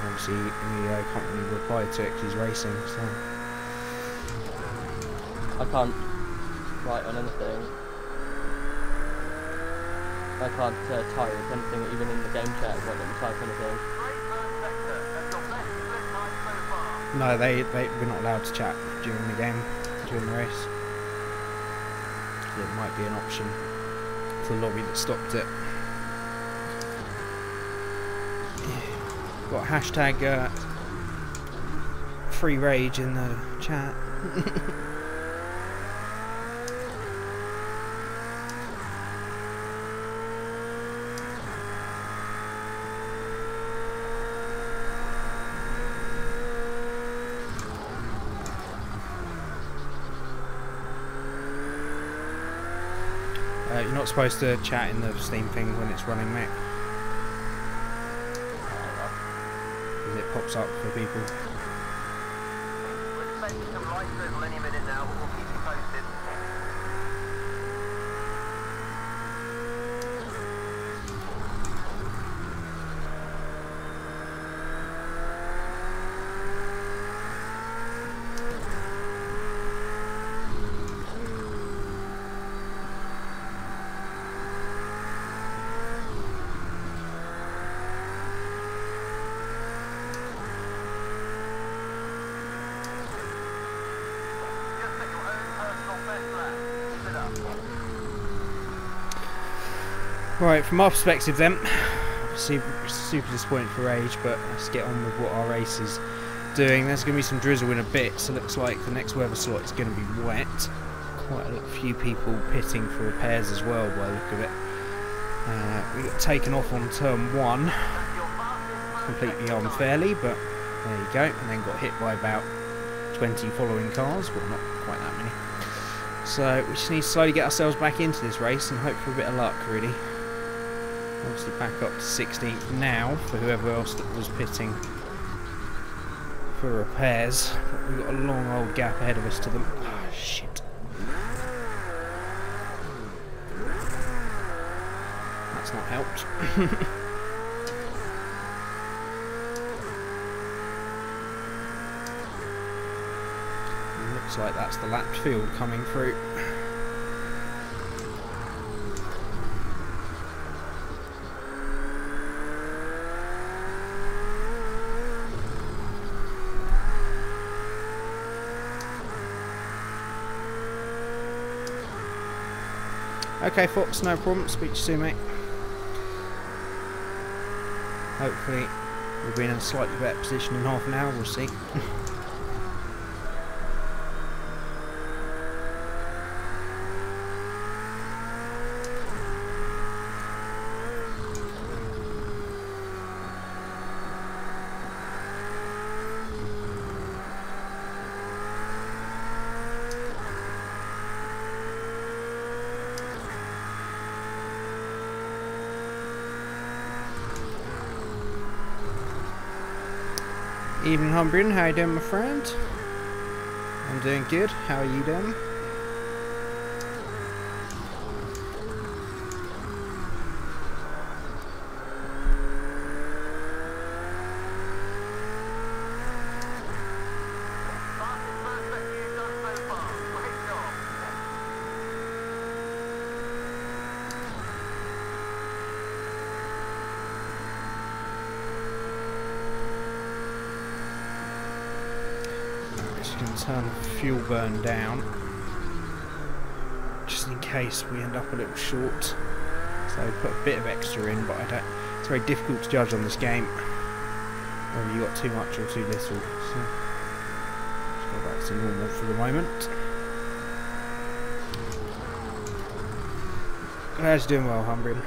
Obviously, Emilio can't really reply to it because he's racing, so... I can't write on anything. I can't type anything, even in the game chat. It won't let me type anything. No, we're not allowed to chat during the game, during the race. There might be an option for the lobby that stopped it. Got hashtag free rage in the chat. You're not supposed to chat in the Steam thing when it's running, mate. It pops up for people. We're expecting some light drizzle any minute now, but we'll keep you posted. Right, from our perspective then, super disappointed for Rage, but let's get on with what our race is doing. There's going to be some drizzle in a bit, so it looks like the next weather slot is going to be wet. Quite a few people pitting for repairs as well by the look of it. We got taken off on turn 1, completely unfairly, but there you go, and then got hit by about 20 following cars, well not quite that many. So we just need to slowly get ourselves back into this race and hope for a bit of luck, really. Obviously back up to 16th now for whoever else that was pitting for repairs. But we've got a long old gap ahead of us to them. Ah, shit. That's not helped. Looks like that's the lapped field coming through. Okay, Fox, no problem. Speak to you soon, mate. Hopefully, we'll be in a slightly better position in half an hour. We'll see. Evening, Humbrian. How you doing, my friend? I'm doing good. How are you doing? Turn the fuel burn down just in case we end up a little short, so put a bit of extra in, but it's very difficult to judge on this game whether you got too much or too little, so let's go back to normal for the moment. Glad you're doing well, Humbrian.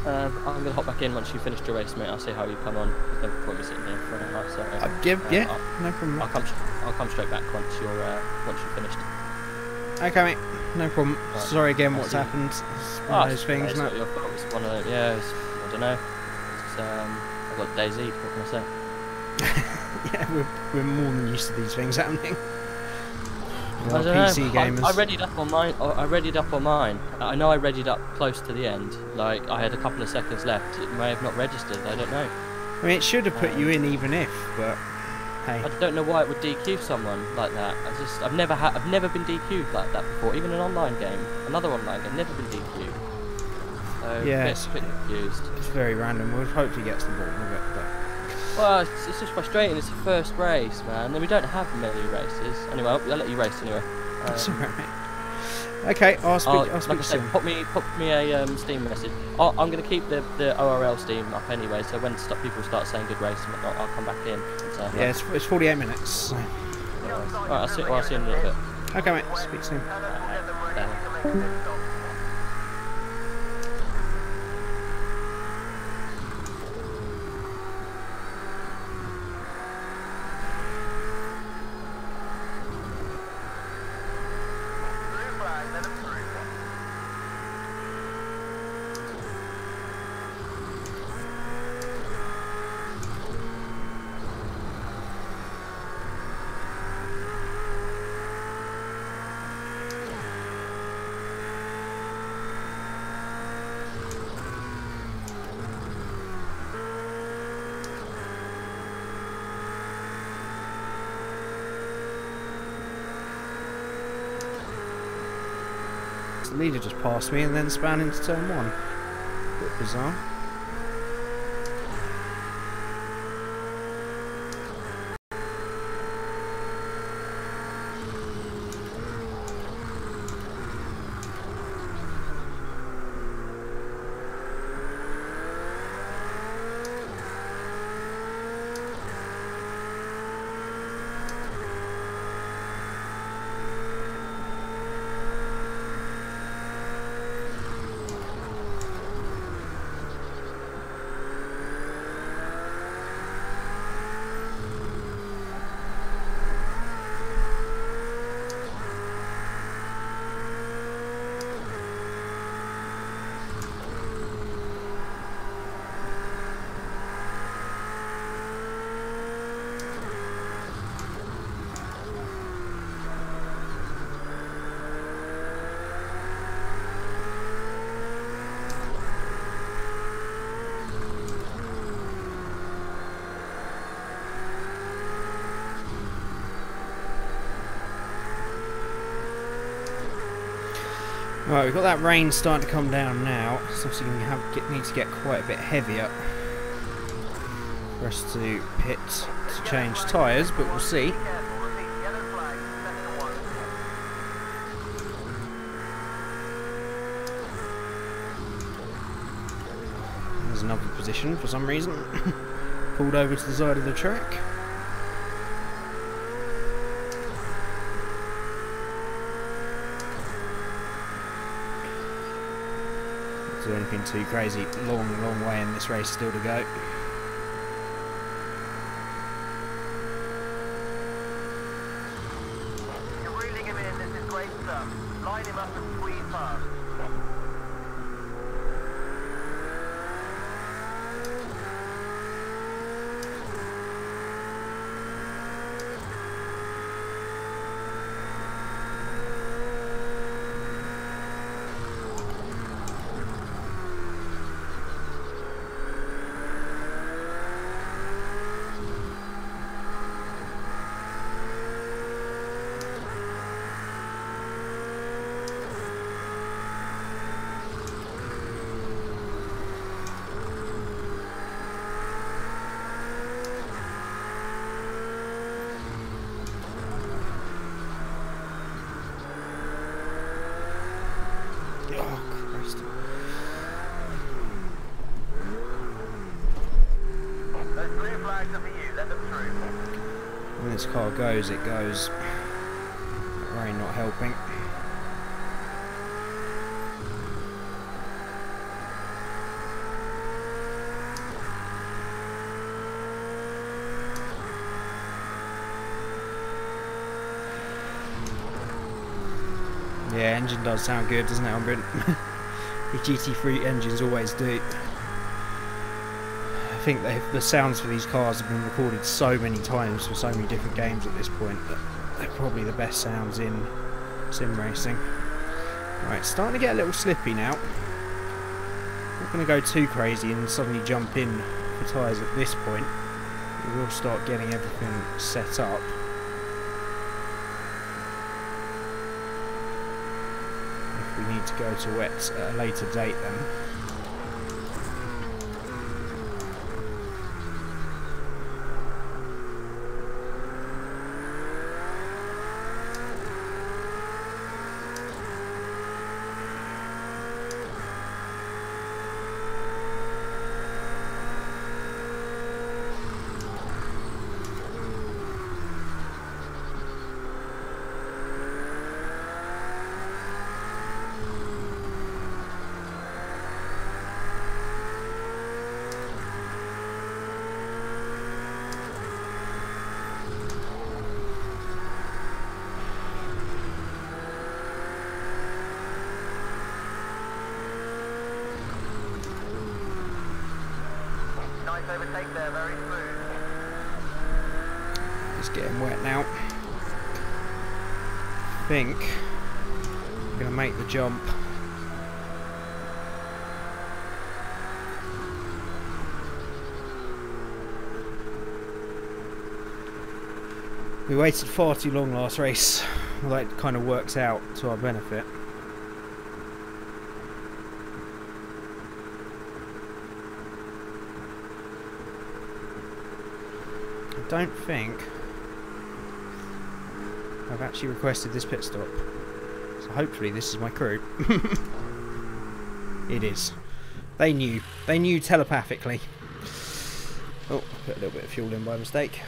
I'm going to hop back in once you finish your race, mate. I'll see how you come on. There's no point me sitting here for an hour, so... yeah, no problem. I'll come straight back once you're finished. Okay, mate, no problem. Right. Sorry again, what's happened. It's one of those things, it's not your fault. It's one of those, yeah, I don't know. I've got DayZ, what can I say? Yeah, we're more than used to these things happening. I don't PC know. gamers. I readied up on mine. I readied up on mine. I know I readied up close to the end. Like I had a couple of seconds left. It may have not registered. I don't know. I mean, it should have put you in even if, but hey. I don't know why it would DQ someone like that. I've never been DQ'd like that before. Even an online game, another online game, never been DQ'd. So yeah, it's a bit confused. It's very random. We'll hopefully get to the bottom of it, but. Well, it's just frustrating. It's the first race, man, and we don't have many races. Anyway, I'll let you race anyway. That's alright, mate. Okay, I'll speak like I said, soon. pop me a Steam message. I'm going to keep the ORL Steam up anyway, so when people start saying good race and whatnot, I'll come back in. And say, yeah, it's 48 minutes. So. Alright, I'll see you in a little bit. Okay, mate. Speak soon. because the leader just passed me and then span into turn 1. Bit bizarre. Right, we've got that rain starting to come down now, so obviously we need to get quite a bit heavier for us to pit to change tyres, but we'll see. There's another position for some reason. Pulled over to the side of the track. Do anything too crazy. Long way in this race still to go. You're reeling him in, this is great stuff. Line him up and squeeze past. When this car goes, it goes. Rain not helping. Yeah, engine does sound good, doesn't it, Umbrin? The GT3 engines always do. I think the sounds for these cars have been recorded so many times for so many different games at this point that they're probably the best sounds in sim racing. Right, starting to get a little slippy now. Not going to go too crazy and suddenly jump in for tyres at this point. We will start getting everything set up. If we need to go to wets at a later date then. Overtake there, very smooth. It's getting wet now. I think I'm going to make the jump. We waited far too long last race. Well, that kind of works out to our benefit. I don't think I've actually requested this pit stop. So hopefully this is my crew. It is. They knew. They knew telepathically. Oh, I put a little bit of fuel in by mistake.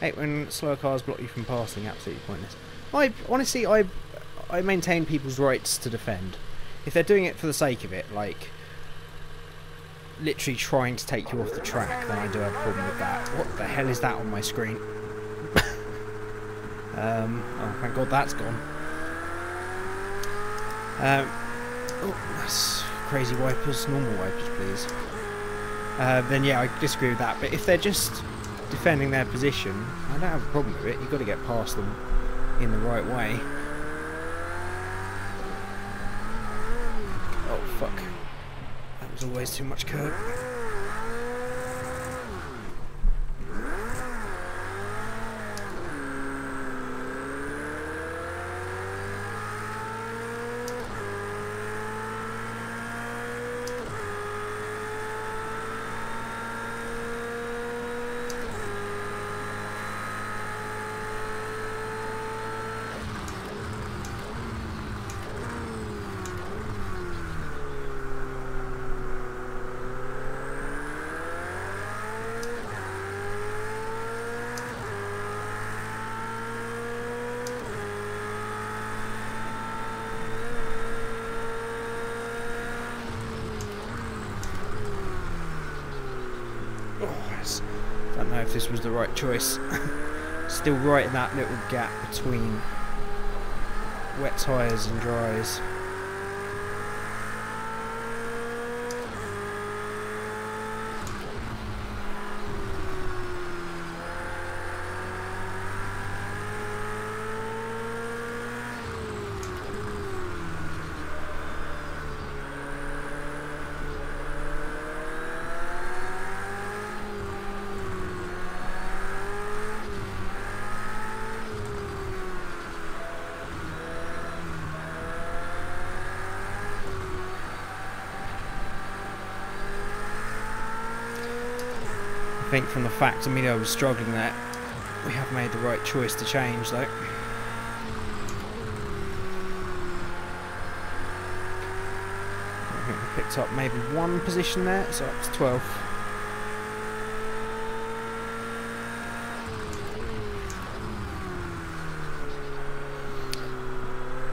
Hate when slower cars block you from passing, absolutely pointless. Honestly, I maintain people's rights to defend. If they're doing it for the sake of it, like literally trying to take you off the track, then I do have a problem with that. What the hell is that on my screen? Oh, thank God that's gone. Oh, that's crazy wipers, normal wipers, please. Then yeah, I disagree with that. But if they're just defending their position, I don't have a problem with it. You've got to get past them in the right way. Oh fuck! That was always too much curb. Don't know if this was the right choice. Still right in that little gap between wet tyres and dries. I think from the fact Emilio was struggling there, we have made the right choice to change though. I think we picked up maybe one position there, so up to 12th.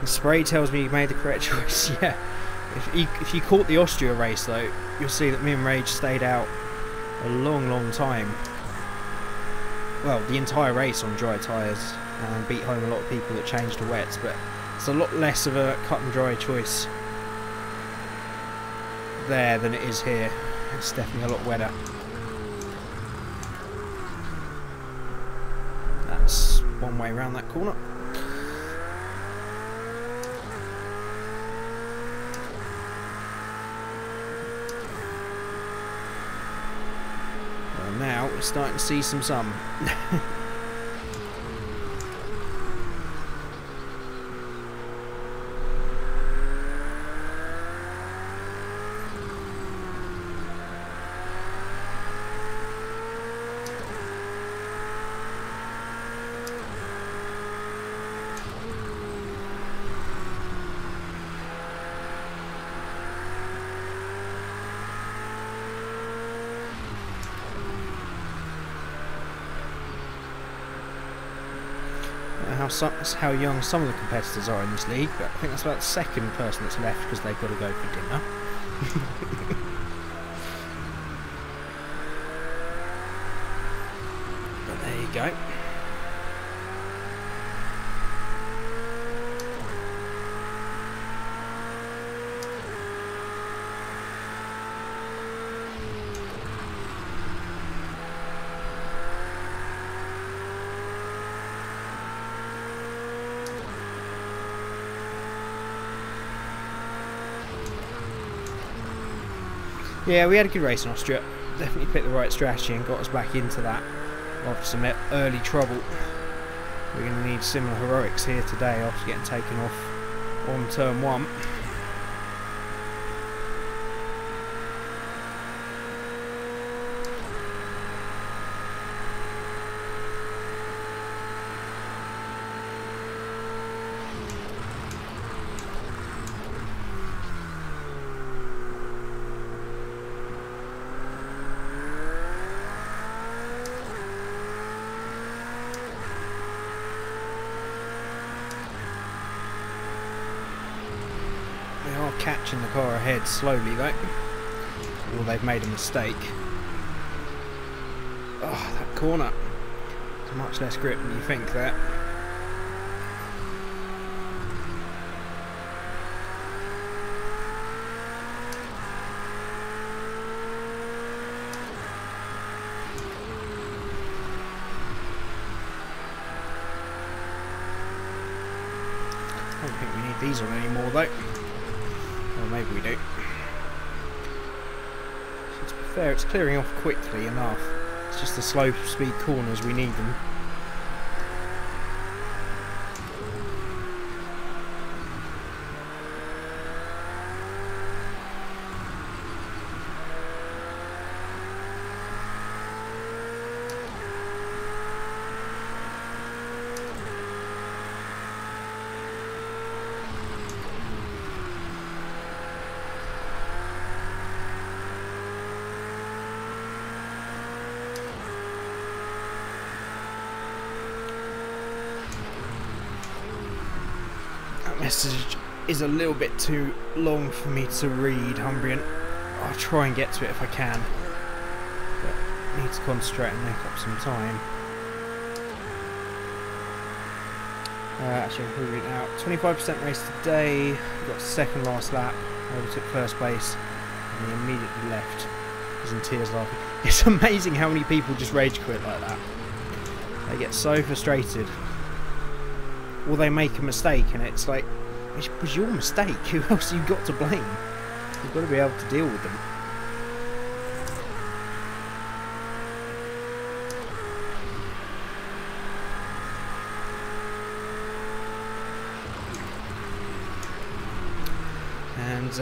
The spray tells me you made the correct choice, yeah. If you caught the Austria race though, you'll see that me and Rage stayed out a long time. Well, the entire race on dry tyres, and beat home a lot of people that changed to wets, but it's a lot less of a cut and dry choice there than it is here. It's definitely a lot wetter. That's one way around that corner. Now we're starting to see some sun. How young some of the competitors are in this league, but I think that's about the second person that's left because they've got to go for dinner. But there you go. Yeah, we had a good race in Austria. Definitely picked the right strategy and got us back into that after some early trouble. We're going to need similar heroics here today after getting taken off on turn 1. catching the car ahead slowly though. Or they've made a mistake. Oh, that corner. It's much less grip than you think there. I don't think we need these on anymore though. Or maybe we do. So to be fair, it's clearing off quickly enough. It's just the slow speed corners we need them. Message is a little bit too long for me to read, Humbrian. I'll try and get to it if I can, but I need to concentrate and make up some time. Actually, I'll read it out. 25% race today. We got second last lap. Overtook first place, and he immediately left. He's in tears laughing. It's amazing how many people just rage quit like that. They get so frustrated. Or they make a mistake and it's like, it was your mistake, who else have you got to blame? You've got to be able to deal with them. And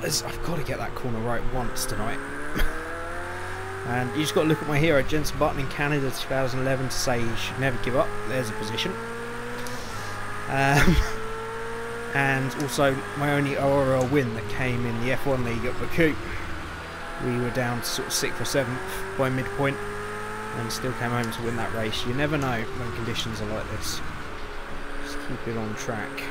I've got to get that corner right once tonight. And you just got to look at my hero, Jensen Button in Canada 2011 to say you should never give up. There's a position. And also my only ORL win that came in the F1 league at Baku. We were down to sort of 6th or 7th by midpoint and still came home to win that race. You never know when conditions are like this. Just keep it on track.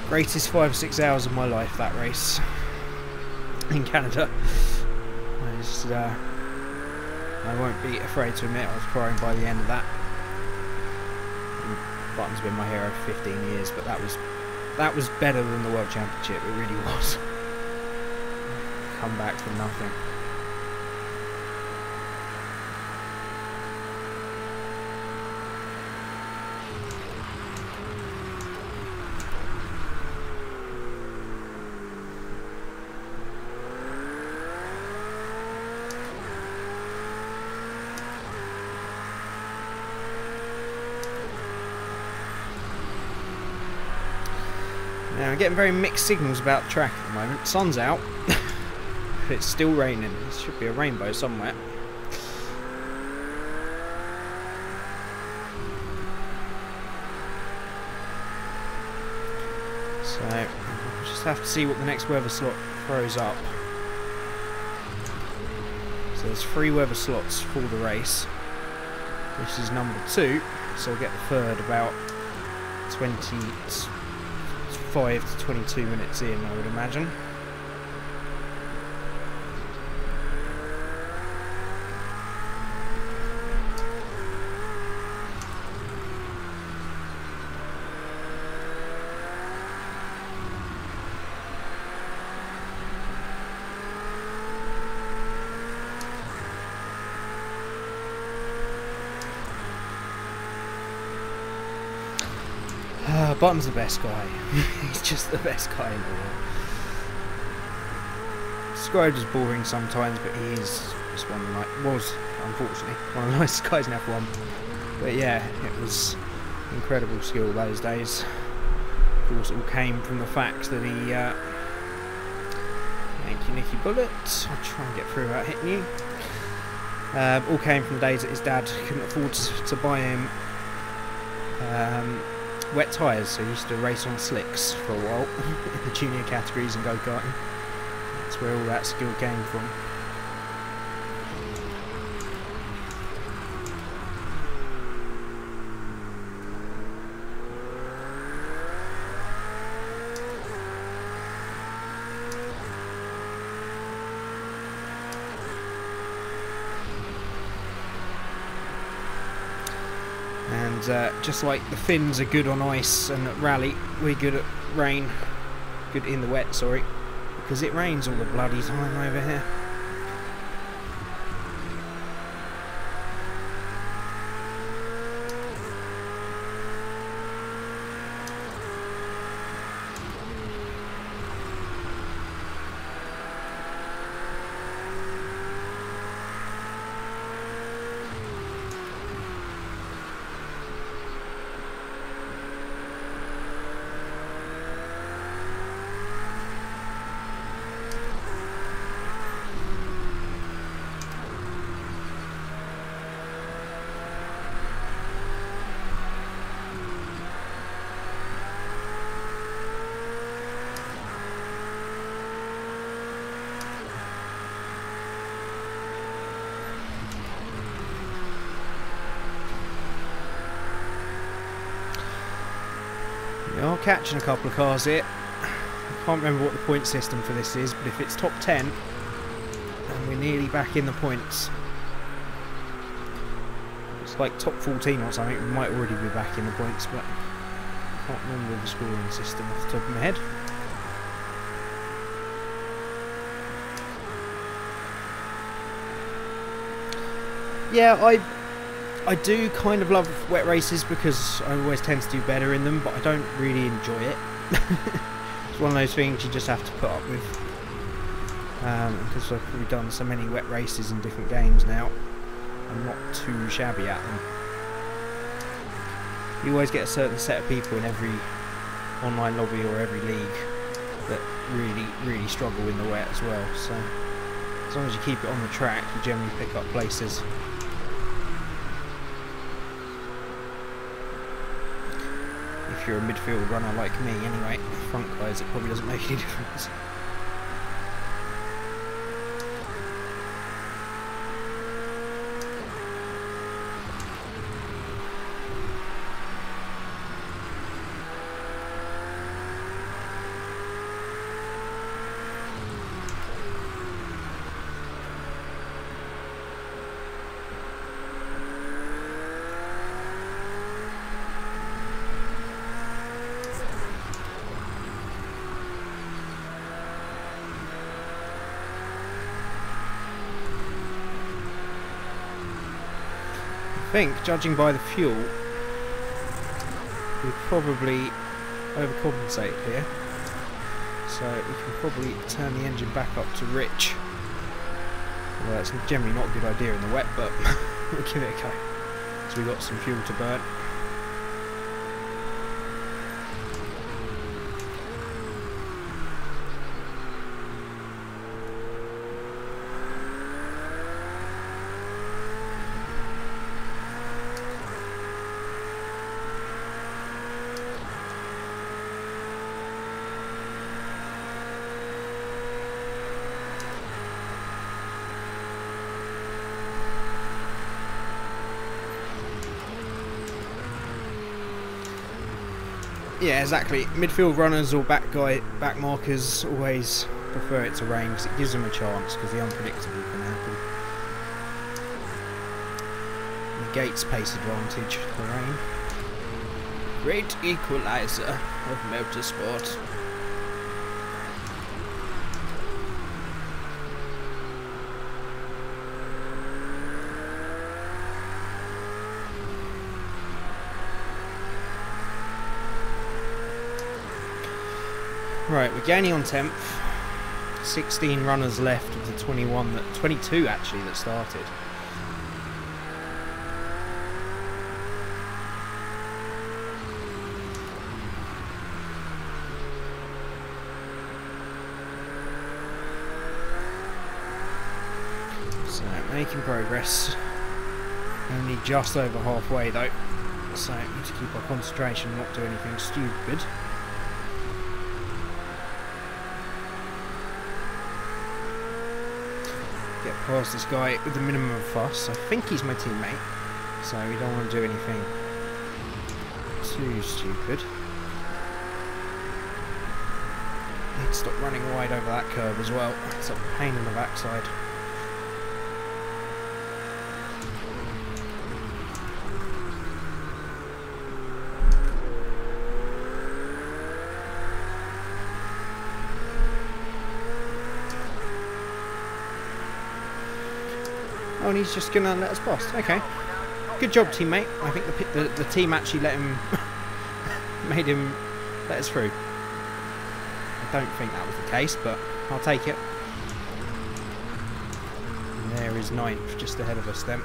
Greatest 5 or 6 hours of my life, that race in Canada. I won't be afraid to admit I was crying by the end of that. And Button's been my hero for 15 years, but that was better than the World Championship. It really was. Come back from nothing. Now I'm getting very mixed signals about the track at the moment. Sun's out, but it's still raining. There should be a rainbow somewhere. So we'll just have to see what the next weather slot throws up. So there's 3 weather slots for the race. This is number 2, so we'll get the third about 25 to 22 minutes in, I would imagine. Button's the best guy. He's just the best guy in the world. Described as boring sometimes, but he is just was, unfortunately, one of the nicest guys in F1. But yeah, it was incredible skill those days. Of course, it all came from the fact that he, thank you, Nicky Bullet. I'll try and get through without hitting you. All came from the days that his dad couldn't afford to buy him wet tyres, so he used to race on slicks for a while in the junior categories and go-karting. That's where all that skill came from. And just like the Finns are good on ice and at rally, we're good at rain. Good in the wet, sorry. Because it rains all the bloody time over here. We are catching a couple of cars here. I can't remember what the point system for this is, but if it's top 10, then we're nearly back in the points. It's like top 14 or something, we might already be back in the points, but I can't remember the scoring system off the top of my head. Yeah, I do kind of love wet races because I always tend to do better in them, but I don't really enjoy it. It's one of those things you just have to put up with. Because I've probably done so many wet races in different games now, I'm not too shabby at them. You always get a certain set of people in every online lobby or every league that really struggle in the wet as well, so as long as you keep it on the track, you generally pick up places. If you're a midfield runner like me anyway, front guys, it probably doesn't make any difference. I think, judging by the fuel, we probably overcompensate here, so we can probably turn the engine back up to rich. Well, it's generally not a good idea in the wet, but we'll give it a go. So we've got some fuel to burn. Yeah, exactly. Midfield runners or back markers always prefer it to rain because it gives them a chance, because the unpredictable can happen. Negates pace advantage, the rain. Great equaliser of motorsport. Right, we're gaining on 10th. 16 runners left of the 22 actually that started. Making progress. Only just over halfway though, so we need to keep our concentration and not do anything stupid. Get past this guy with the minimum of fuss. I think he's my teammate, so we don't want to do anything too stupid. Need to stop running wide over that curve as well. It's a pain in the backside. Oh, and he's just gonna let us pass. Okay, good job, teammate. I think the team actually let him, made him let us through. I don't think that was the case, but I'll take it. And there is 9th, just ahead of us then.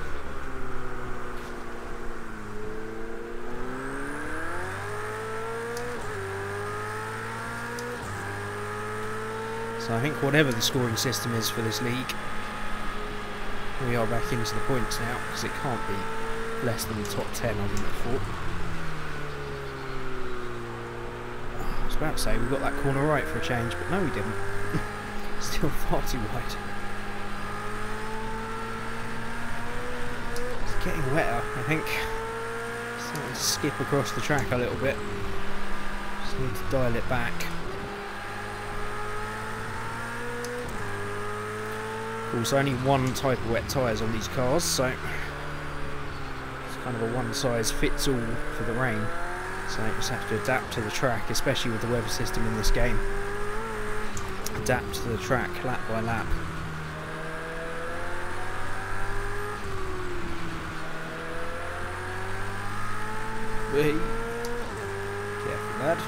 So I think whatever the scoring system is for this league, we are back into the points now, because it can't be less than the top 10, I wouldn't have thought. I was about to say we got that corner right for a change, but no we didn't. Still far too wide. It's getting wetter, I think. Starting to skip across the track a little bit. Just need to dial it back. Of course, only one type of wet tyres on these cars, so it's kind of a one-size-fits-all for the rain. So you just have to adapt to the track, especially with the weather system in this game. Adapt to the track lap by lap. Careful, lad.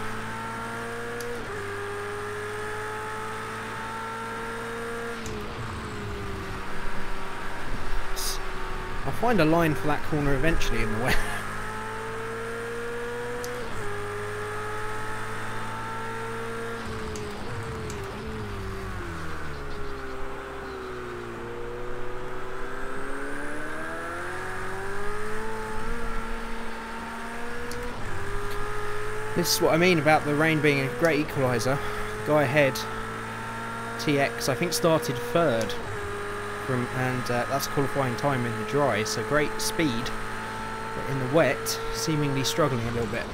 I'll find a line for that corner eventually in the way. This is what I mean about the rain being a great equaliser. The guy ahead, TX, I think started 3rd. And that's qualifying time in the dry, so great speed, but in the wet seemingly struggling a little bit.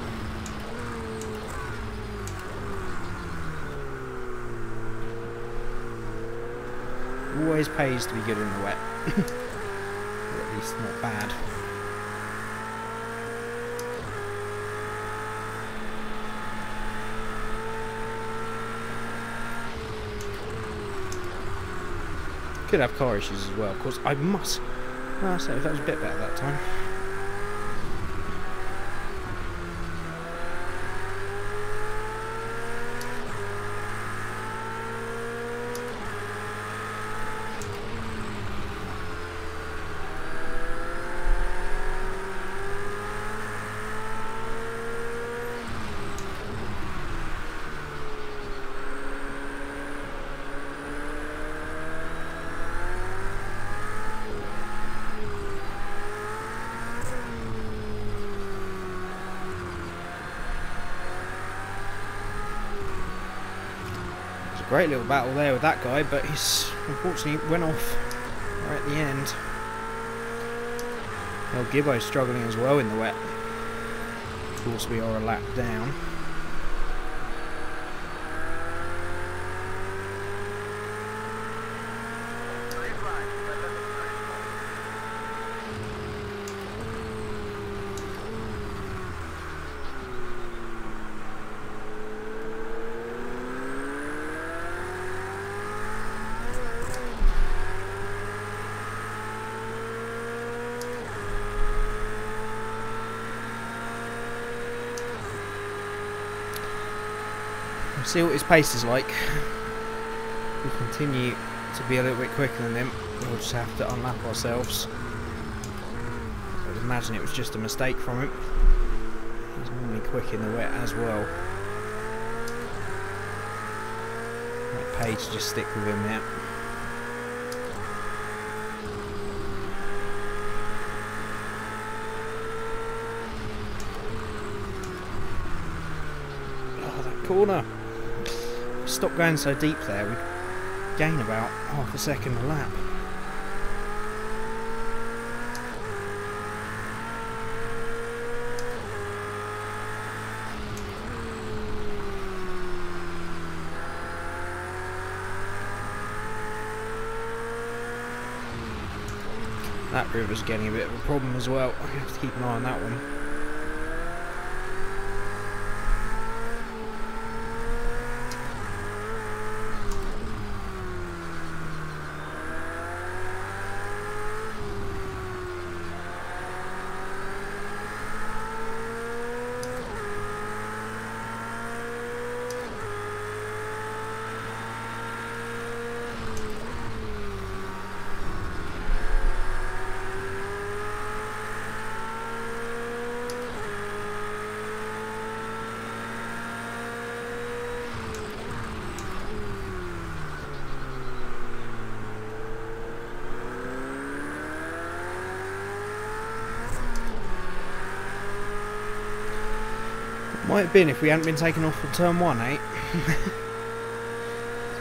Always pays to be good in the wet, or at least not bad. Could have car issues as well, of course. I must. Oh, so that was a bit better that time. Great little battle there with that guy, but he's unfortunately went off right at the end. Well, Gibbo's struggling as well in the wet. Of course, we are a lap down. See what his pace is like. If we continue to be a little bit quicker than him, we'll just have to unlap ourselves. I would imagine it was just a mistake from him. He's normally quick in the wet as well. Might pay to just stick with him now. corner. Stop going so deep there, we'd gain about half a second a lap. That river's getting a bit of a problem as well. I have to keep an eye on that one. Might have been if we hadn't been taken off for turn 1, eh?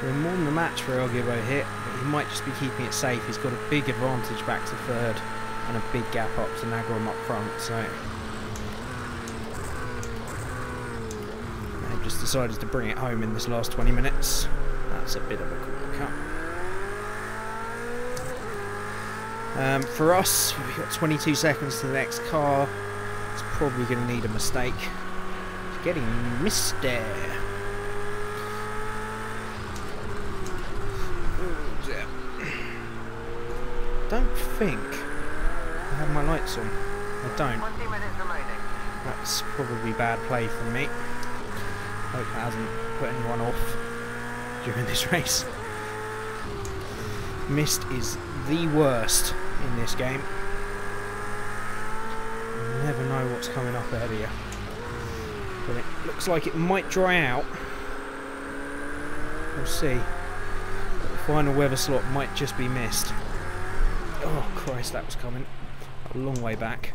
So we're more than a match for Elgibbo here, but he might just be keeping it safe. He's got a big advantage back to third and a big gap up to Nagrom up front, so they've just decided to bring it home in this last 20 minutes. That's a bit of a corner cut. For us, we've got 22 seconds to the next car. It's probably going to need a mistake. Getting missed there. Don't think I have my lights on. I don't. 20 minutes remaining. That's probably bad play from me. Hope it hasn't put anyone off during this race. Mist is the worst in this game. You never know what's coming up ahead of you. But it looks like it might dry out. We'll see. But the final weather slot might just be missed. Oh Christ, that was coming a long way back.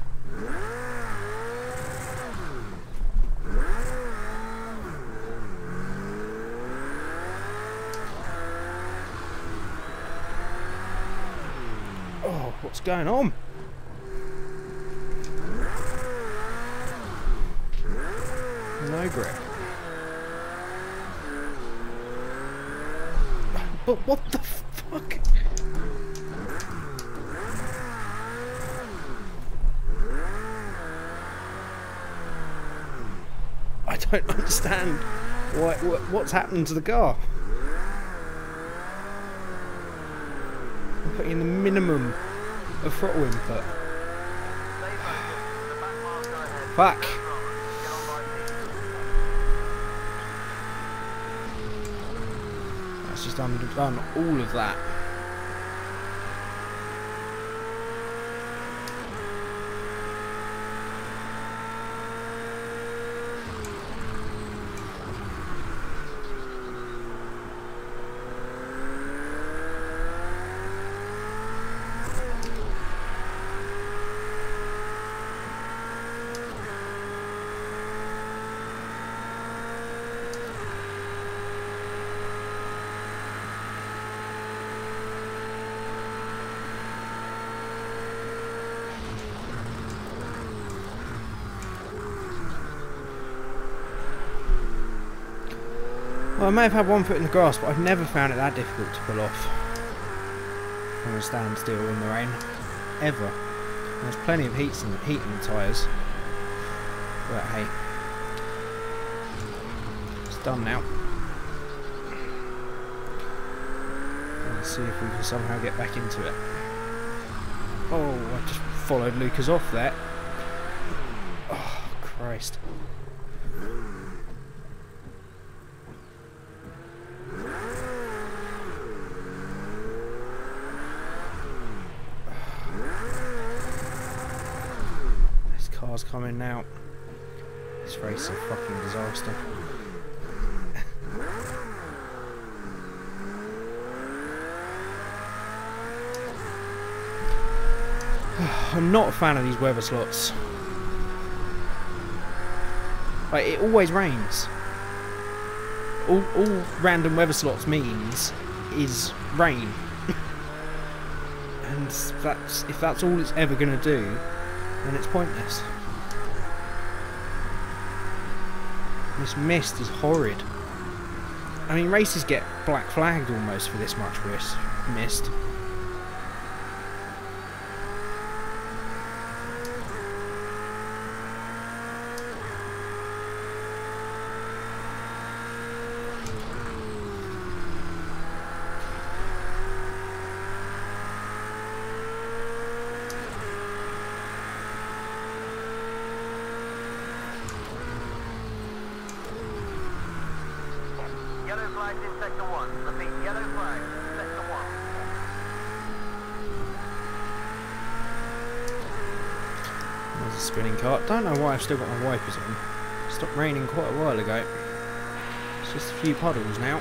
Oh, what's going on? No grip. But what the fuck? I don't understand what's happened to the car. I'm putting in the minimum of throttle input. Fuck. That's just undone all of that. Well, I may have had one foot in the grass, but I've never found it that difficult to pull off from a standstill in the rain. Ever. And there's plenty of heat in the tyres. But hey. It's done now. Let's see if we can somehow get back into it. Oh, I just followed Lucas off there. Oh, Christ. Cars coming now. This race is a fucking disaster. I'm not a fan of these weather slots. Like, it always rains. All random weather slots means is rain. And if that's all it's ever going to do, then it's pointless. This mist is horrid. I mean, races get black flagged almost for this much mist. Yellow flags in sector 1. Repeat, yellow flags, sector 1. There's a spinning cart. Don't know why I've still got my wipers on. It stopped raining quite a while ago. It's just a few puddles now.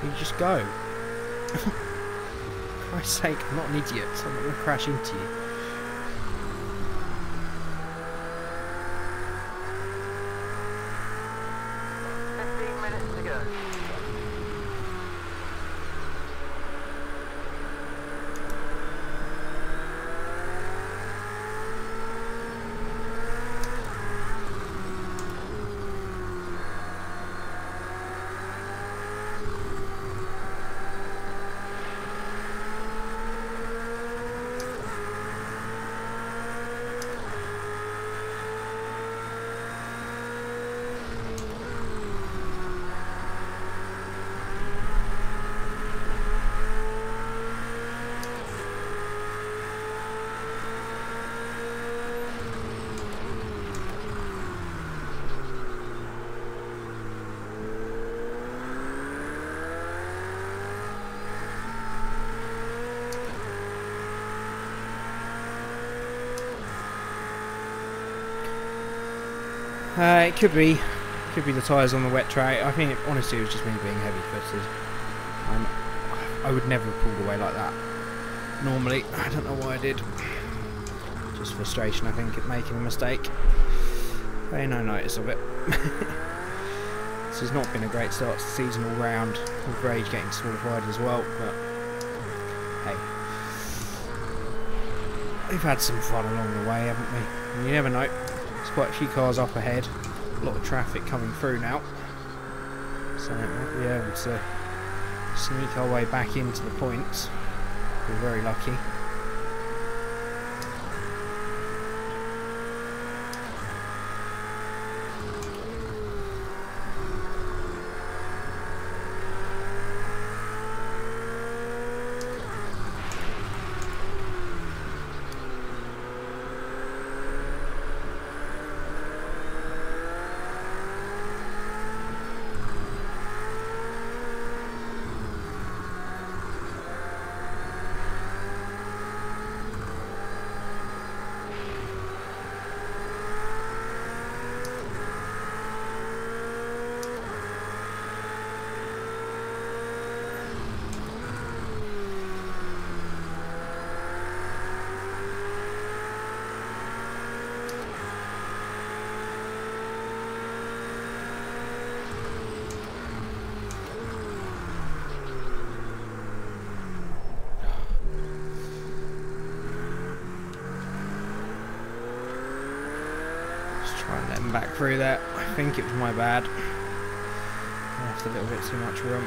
You just go. For Christ's sake, I'm not an idiot, so I'm not going to crash into you. Minutes to go. It could be the tyres on the wet track. I think honestly it was just me being heavy footed. I would never have pulled away like that normally. I don't know why I did. Just frustration, I think, at making a mistake. Pay no notice of it. This has not been a great start to the season all round, with Rage getting disqualified as well, but hey, we've had some fun along the way, haven't we? And you never know. There's quite a few cars up ahead, a lot of traffic coming through now, so we'll be able to sneak our way back into the points. We're very lucky. Try and let him back through there. I think it was my bad. I left a little bit too much room.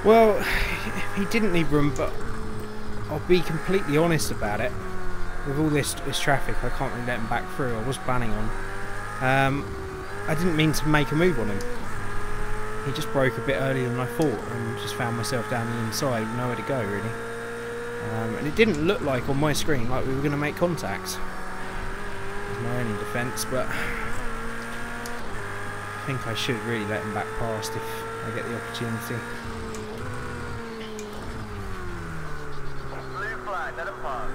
Well, he didn't leave room, but I'll be completely honest about it. With all this traffic, I can't really let him back through. I was planning on. I didn't mean to make a move on him. He just broke a bit earlier than I thought, and just found myself down the inside with nowhere to go, really. And it didn't look like on my screen like we were going to make contact. That's my only defence, but I think I should really let him back past if I get the opportunity. Blue flag, let him pass.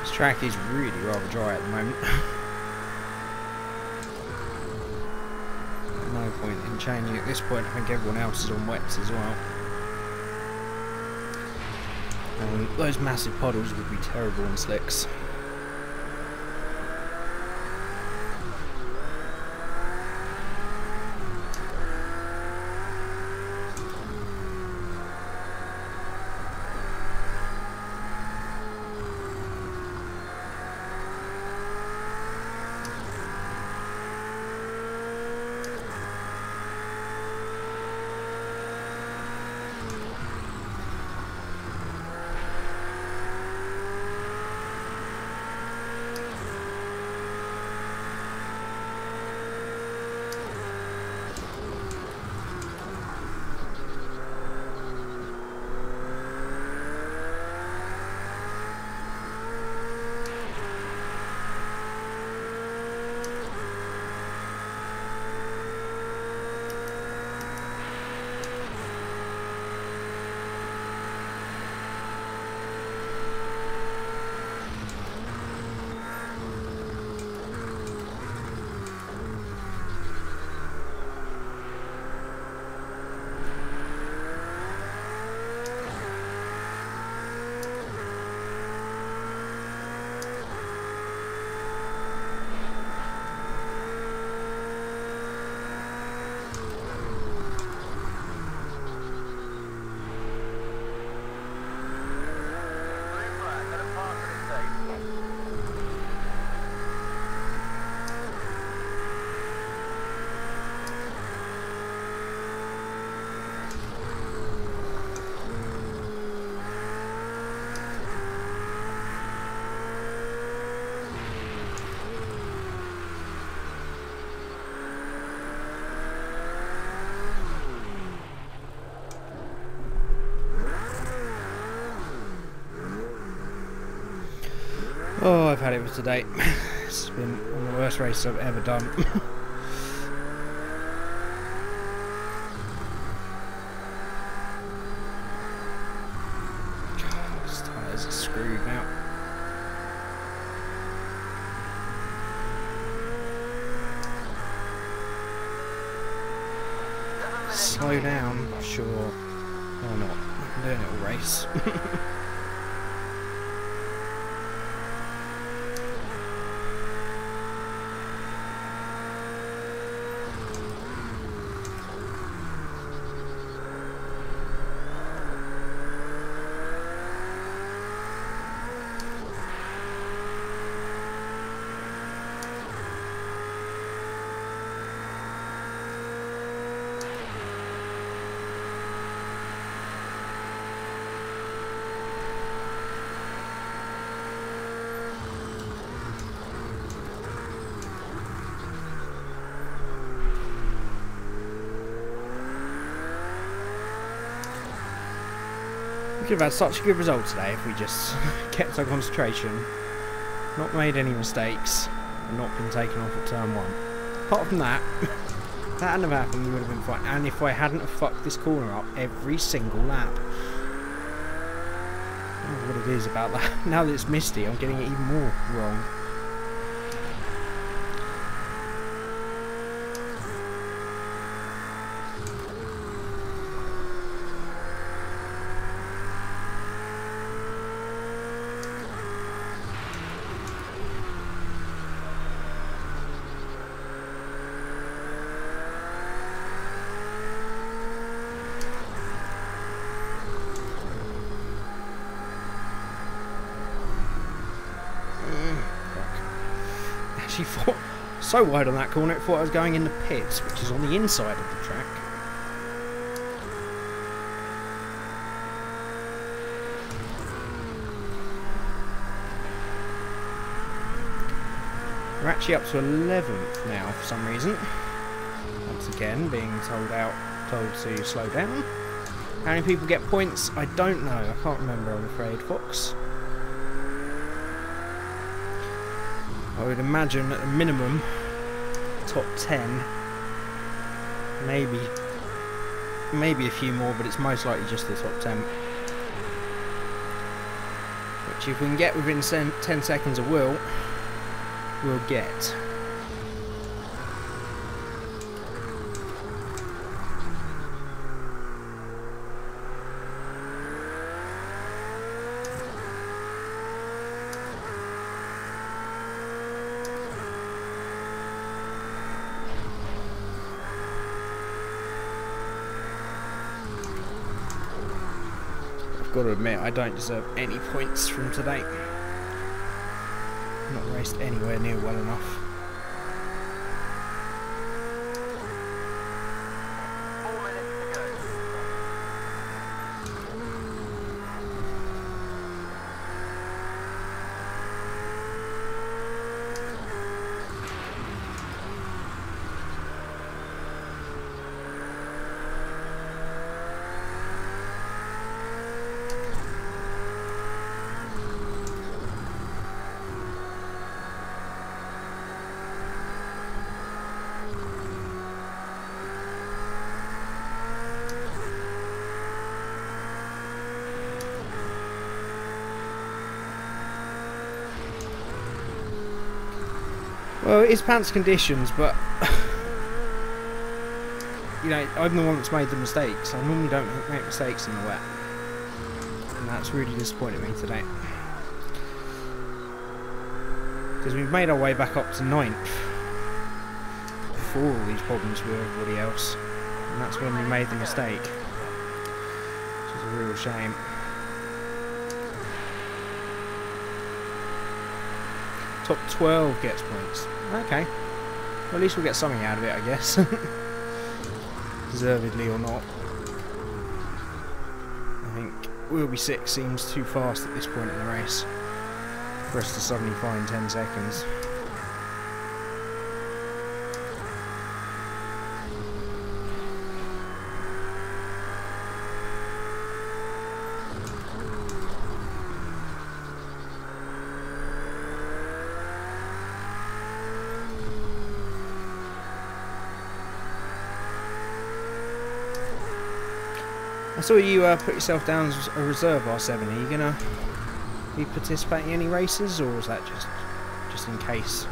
This track is really rather dry at the moment. No point in changing at this point. I think everyone else is on wets as well. Those massive puddles would be terrible on slicks. Oh, I've had it for today. It's been one of the worst races I've ever done. These tyres are screwed now. Slow down, sure. Why not? I'm doing it all race. We could have had such a good result today if we just kept our concentration. Not made any mistakes. And not been taken off at turn 1. Apart from that, if that hadn't have happened, we would have been fine. And if I hadn't have fucked this corner up every single lap. I don't know what it is about that. Now that it's misty, I'm getting it even more wrong. Thought so wide on that corner, it thought I was going in the pits, which is on the inside of the track. We're actually up to 11th now for some reason. Once again, being told to slow down. How many people get points? I don't know. I can't remember, I'm afraid, Fox. I would imagine at a minimum top 10, maybe a few more, but it's most likely just the top 10. Which if we can get within 10 seconds of we'll get. Got to admit, I don't deserve any points from today. Not raced anywhere near well enough. 4 minutes to go. Well, it is pants conditions, but you know, I'm the one that's made the mistakes. I normally don't make mistakes in the wet, and that's really disappointed me today. Because we've made our way back up to 9th before all these problems with everybody else, and that's when we made the mistake, which is a real shame. Top 12 gets points. Okay. Well, at least we'll get something out of it, I guess. Deservedly or not. I think we'll be 6 seems too fast at this point in the race for us to suddenly find 10 seconds. I saw you put yourself down as a reserve R7. Are you gonna be participating in any races, or is that just in case?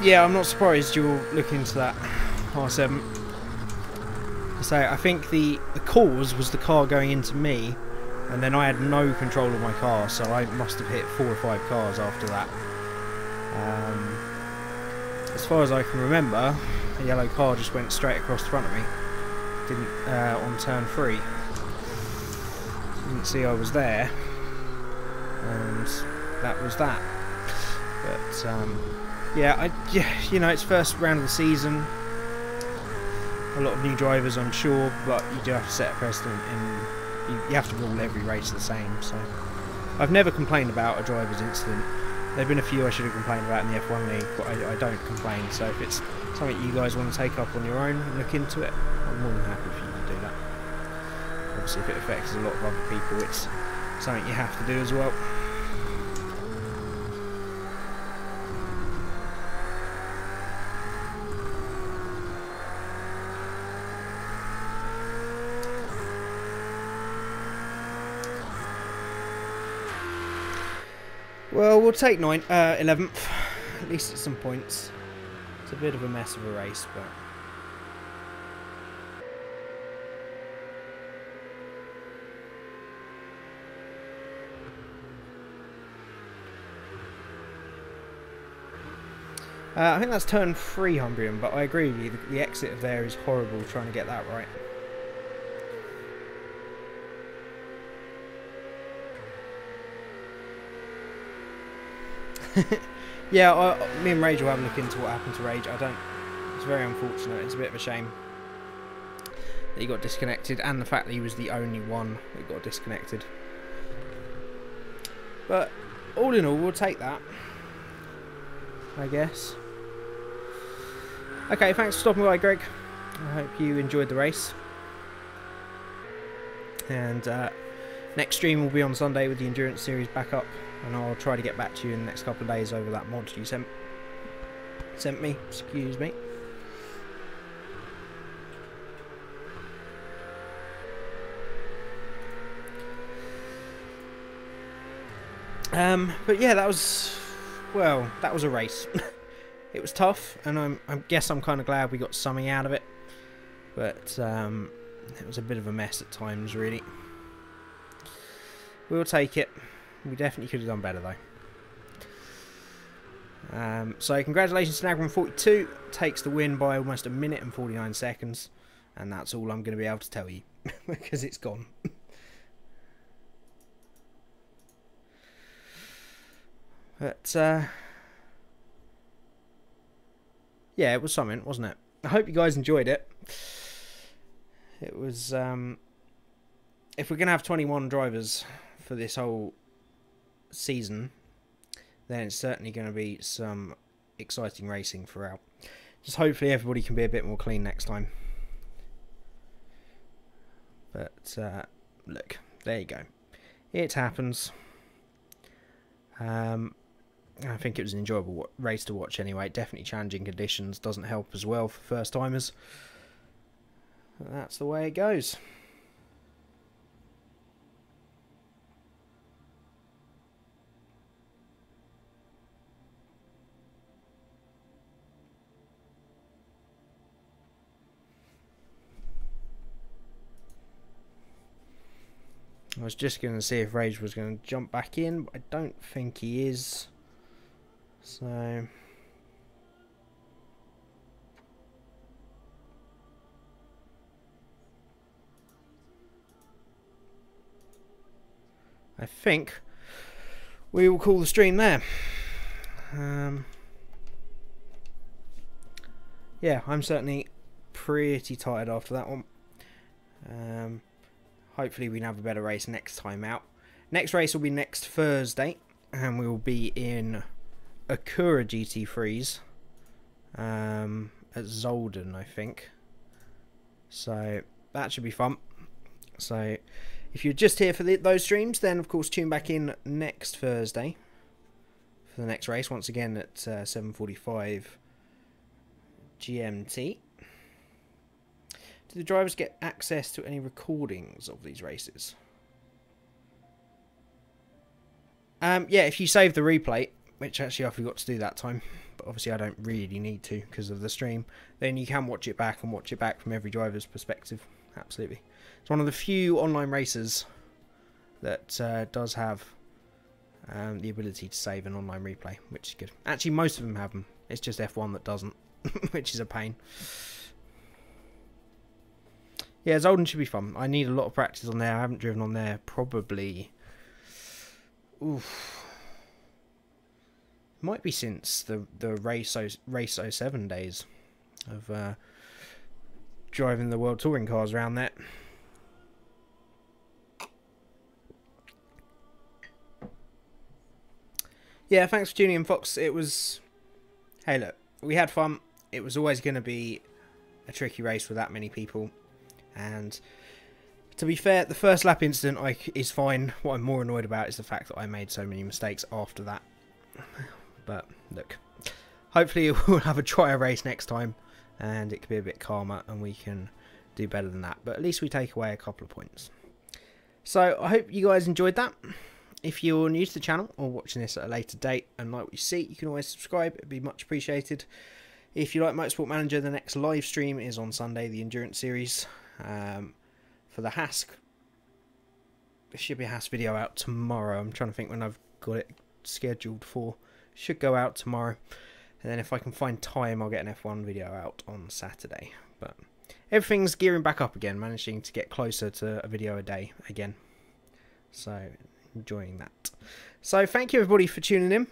Yeah, I'm not surprised you'll look into that R7. So I think the cause was the car going into me, and then I had no control of my car, so I must have hit 4 or 5 cars after that. As far as I can remember, a yellow car just went straight across the front of me. Didn't on turn 3. Didn't see I was there, and that was that. But yeah, you know, it's first round of the season. A lot of new drivers, I'm sure, but you do have to set a precedent, and you have to rule every race the same. So I've never complained about a driver's incident. There've been a few I should have complained about in the F1 league, but I don't complain. So if it's something you guys want to take up on your own and look into it, I'm more than happy for you to do that. Obviously, if it affects a lot of other people, it's something you have to do as well. Well, we'll take 11th, at least at some points. It's a bit of a mess of a race, but I think that's turn 3, Humbrian, but I agree with you, the exit of there is horrible trying to get that right. Yeah, me and Rage will have a look into what happened to Rage. It's very unfortunate. It's a bit of a shame that he got disconnected, and the fact that he was the only one that got disconnected. But all in all, we'll take that, I guess. Okay, thanks for stopping by, Greg. I hope you enjoyed the race. And next stream will be on Sunday with the Endurance Series back up. And I'll try to get back to you in the next couple of days over that mod you sent me. Excuse me. But yeah, that was a race. It was tough, and I guess I'm kind of glad we got something out of it. But it was a bit of a mess at times, really. We'll take it. We definitely could have done better, though. So congratulations to Nagram42. Takes the win by almost 1 minute and 49 seconds. And that's all I'm going to be able to tell you. Because it's gone. But, yeah, it was something, wasn't it? I hope you guys enjoyed it. It was, if we're going to have 21 drivers for this whole season, then it's certainly going to be some exciting racing throughout. Just hopefully everybody can be a bit more clean next time. But look, there you go. It happens. I think it was an enjoyable race to watch anyway. Definitely challenging conditions doesn't help as well for first timers. But that's the way it goes. I was just going to see if Rage was going to jump back in, but I don't think he is. So I think we will call the stream there. Yeah, I'm certainly pretty tired after that one. Hopefully we can have a better race next time out. Next race will be next Thursday, and we will be in Acura GT3s at Zolden, I think. So that should be fun. So if you're just here for those streams, then of course tune back in next Thursday for the next race, once again at 7:45 GMT. Do the drivers get access to any recordings of these races? Yeah, if you save the replay, which actually I forgot to do that time, but obviously I don't really need to because of the stream, then you can watch it back and watch it back from every driver's perspective. Absolutely. It's one of the few online races that does have the ability to save an online replay, which is good. Actually, most of them have them. It's just F1 that doesn't, which is a pain. Yeah, Zolden should be fun. I need a lot of practice on there. I haven't driven on there probably... Oof. Might be since the Race 07 days of driving the World Touring cars around there. Yeah, thanks for tuning in, Fox. It was... Hey, look, we had fun. It was always going to be a tricky race with that many people. And to be fair, the first lap incident is fine. What I'm more annoyed about is the fact that I made so many mistakes after that. But, look, hopefully we'll have a drier race next time. And it can be a bit calmer and we can do better than that. But at least we take away a couple of points. So, I hope you guys enjoyed that. If you're new to the channel or watching this at a later date and like what you see, you can always subscribe. It'd be much appreciated. If you like Motorsport Manager, the next live stream is on Sunday, the Endurance Series. For the Hask, there should be a Hask video out tomorrow. I'm trying to think when I've got it scheduled for. Should go out tomorrow. And then if I can find time, I'll get an F1 video out on Saturday. But everything's gearing back up again, managing to get closer to a video a day again. So... enjoying that. So thank you everybody for tuning in.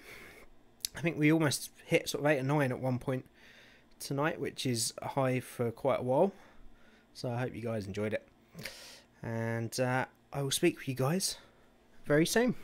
I think we almost hit sort of 8 or 9 at one point tonight, which is a high for quite a while. So I hope you guys enjoyed it. And I will speak with you guys very soon.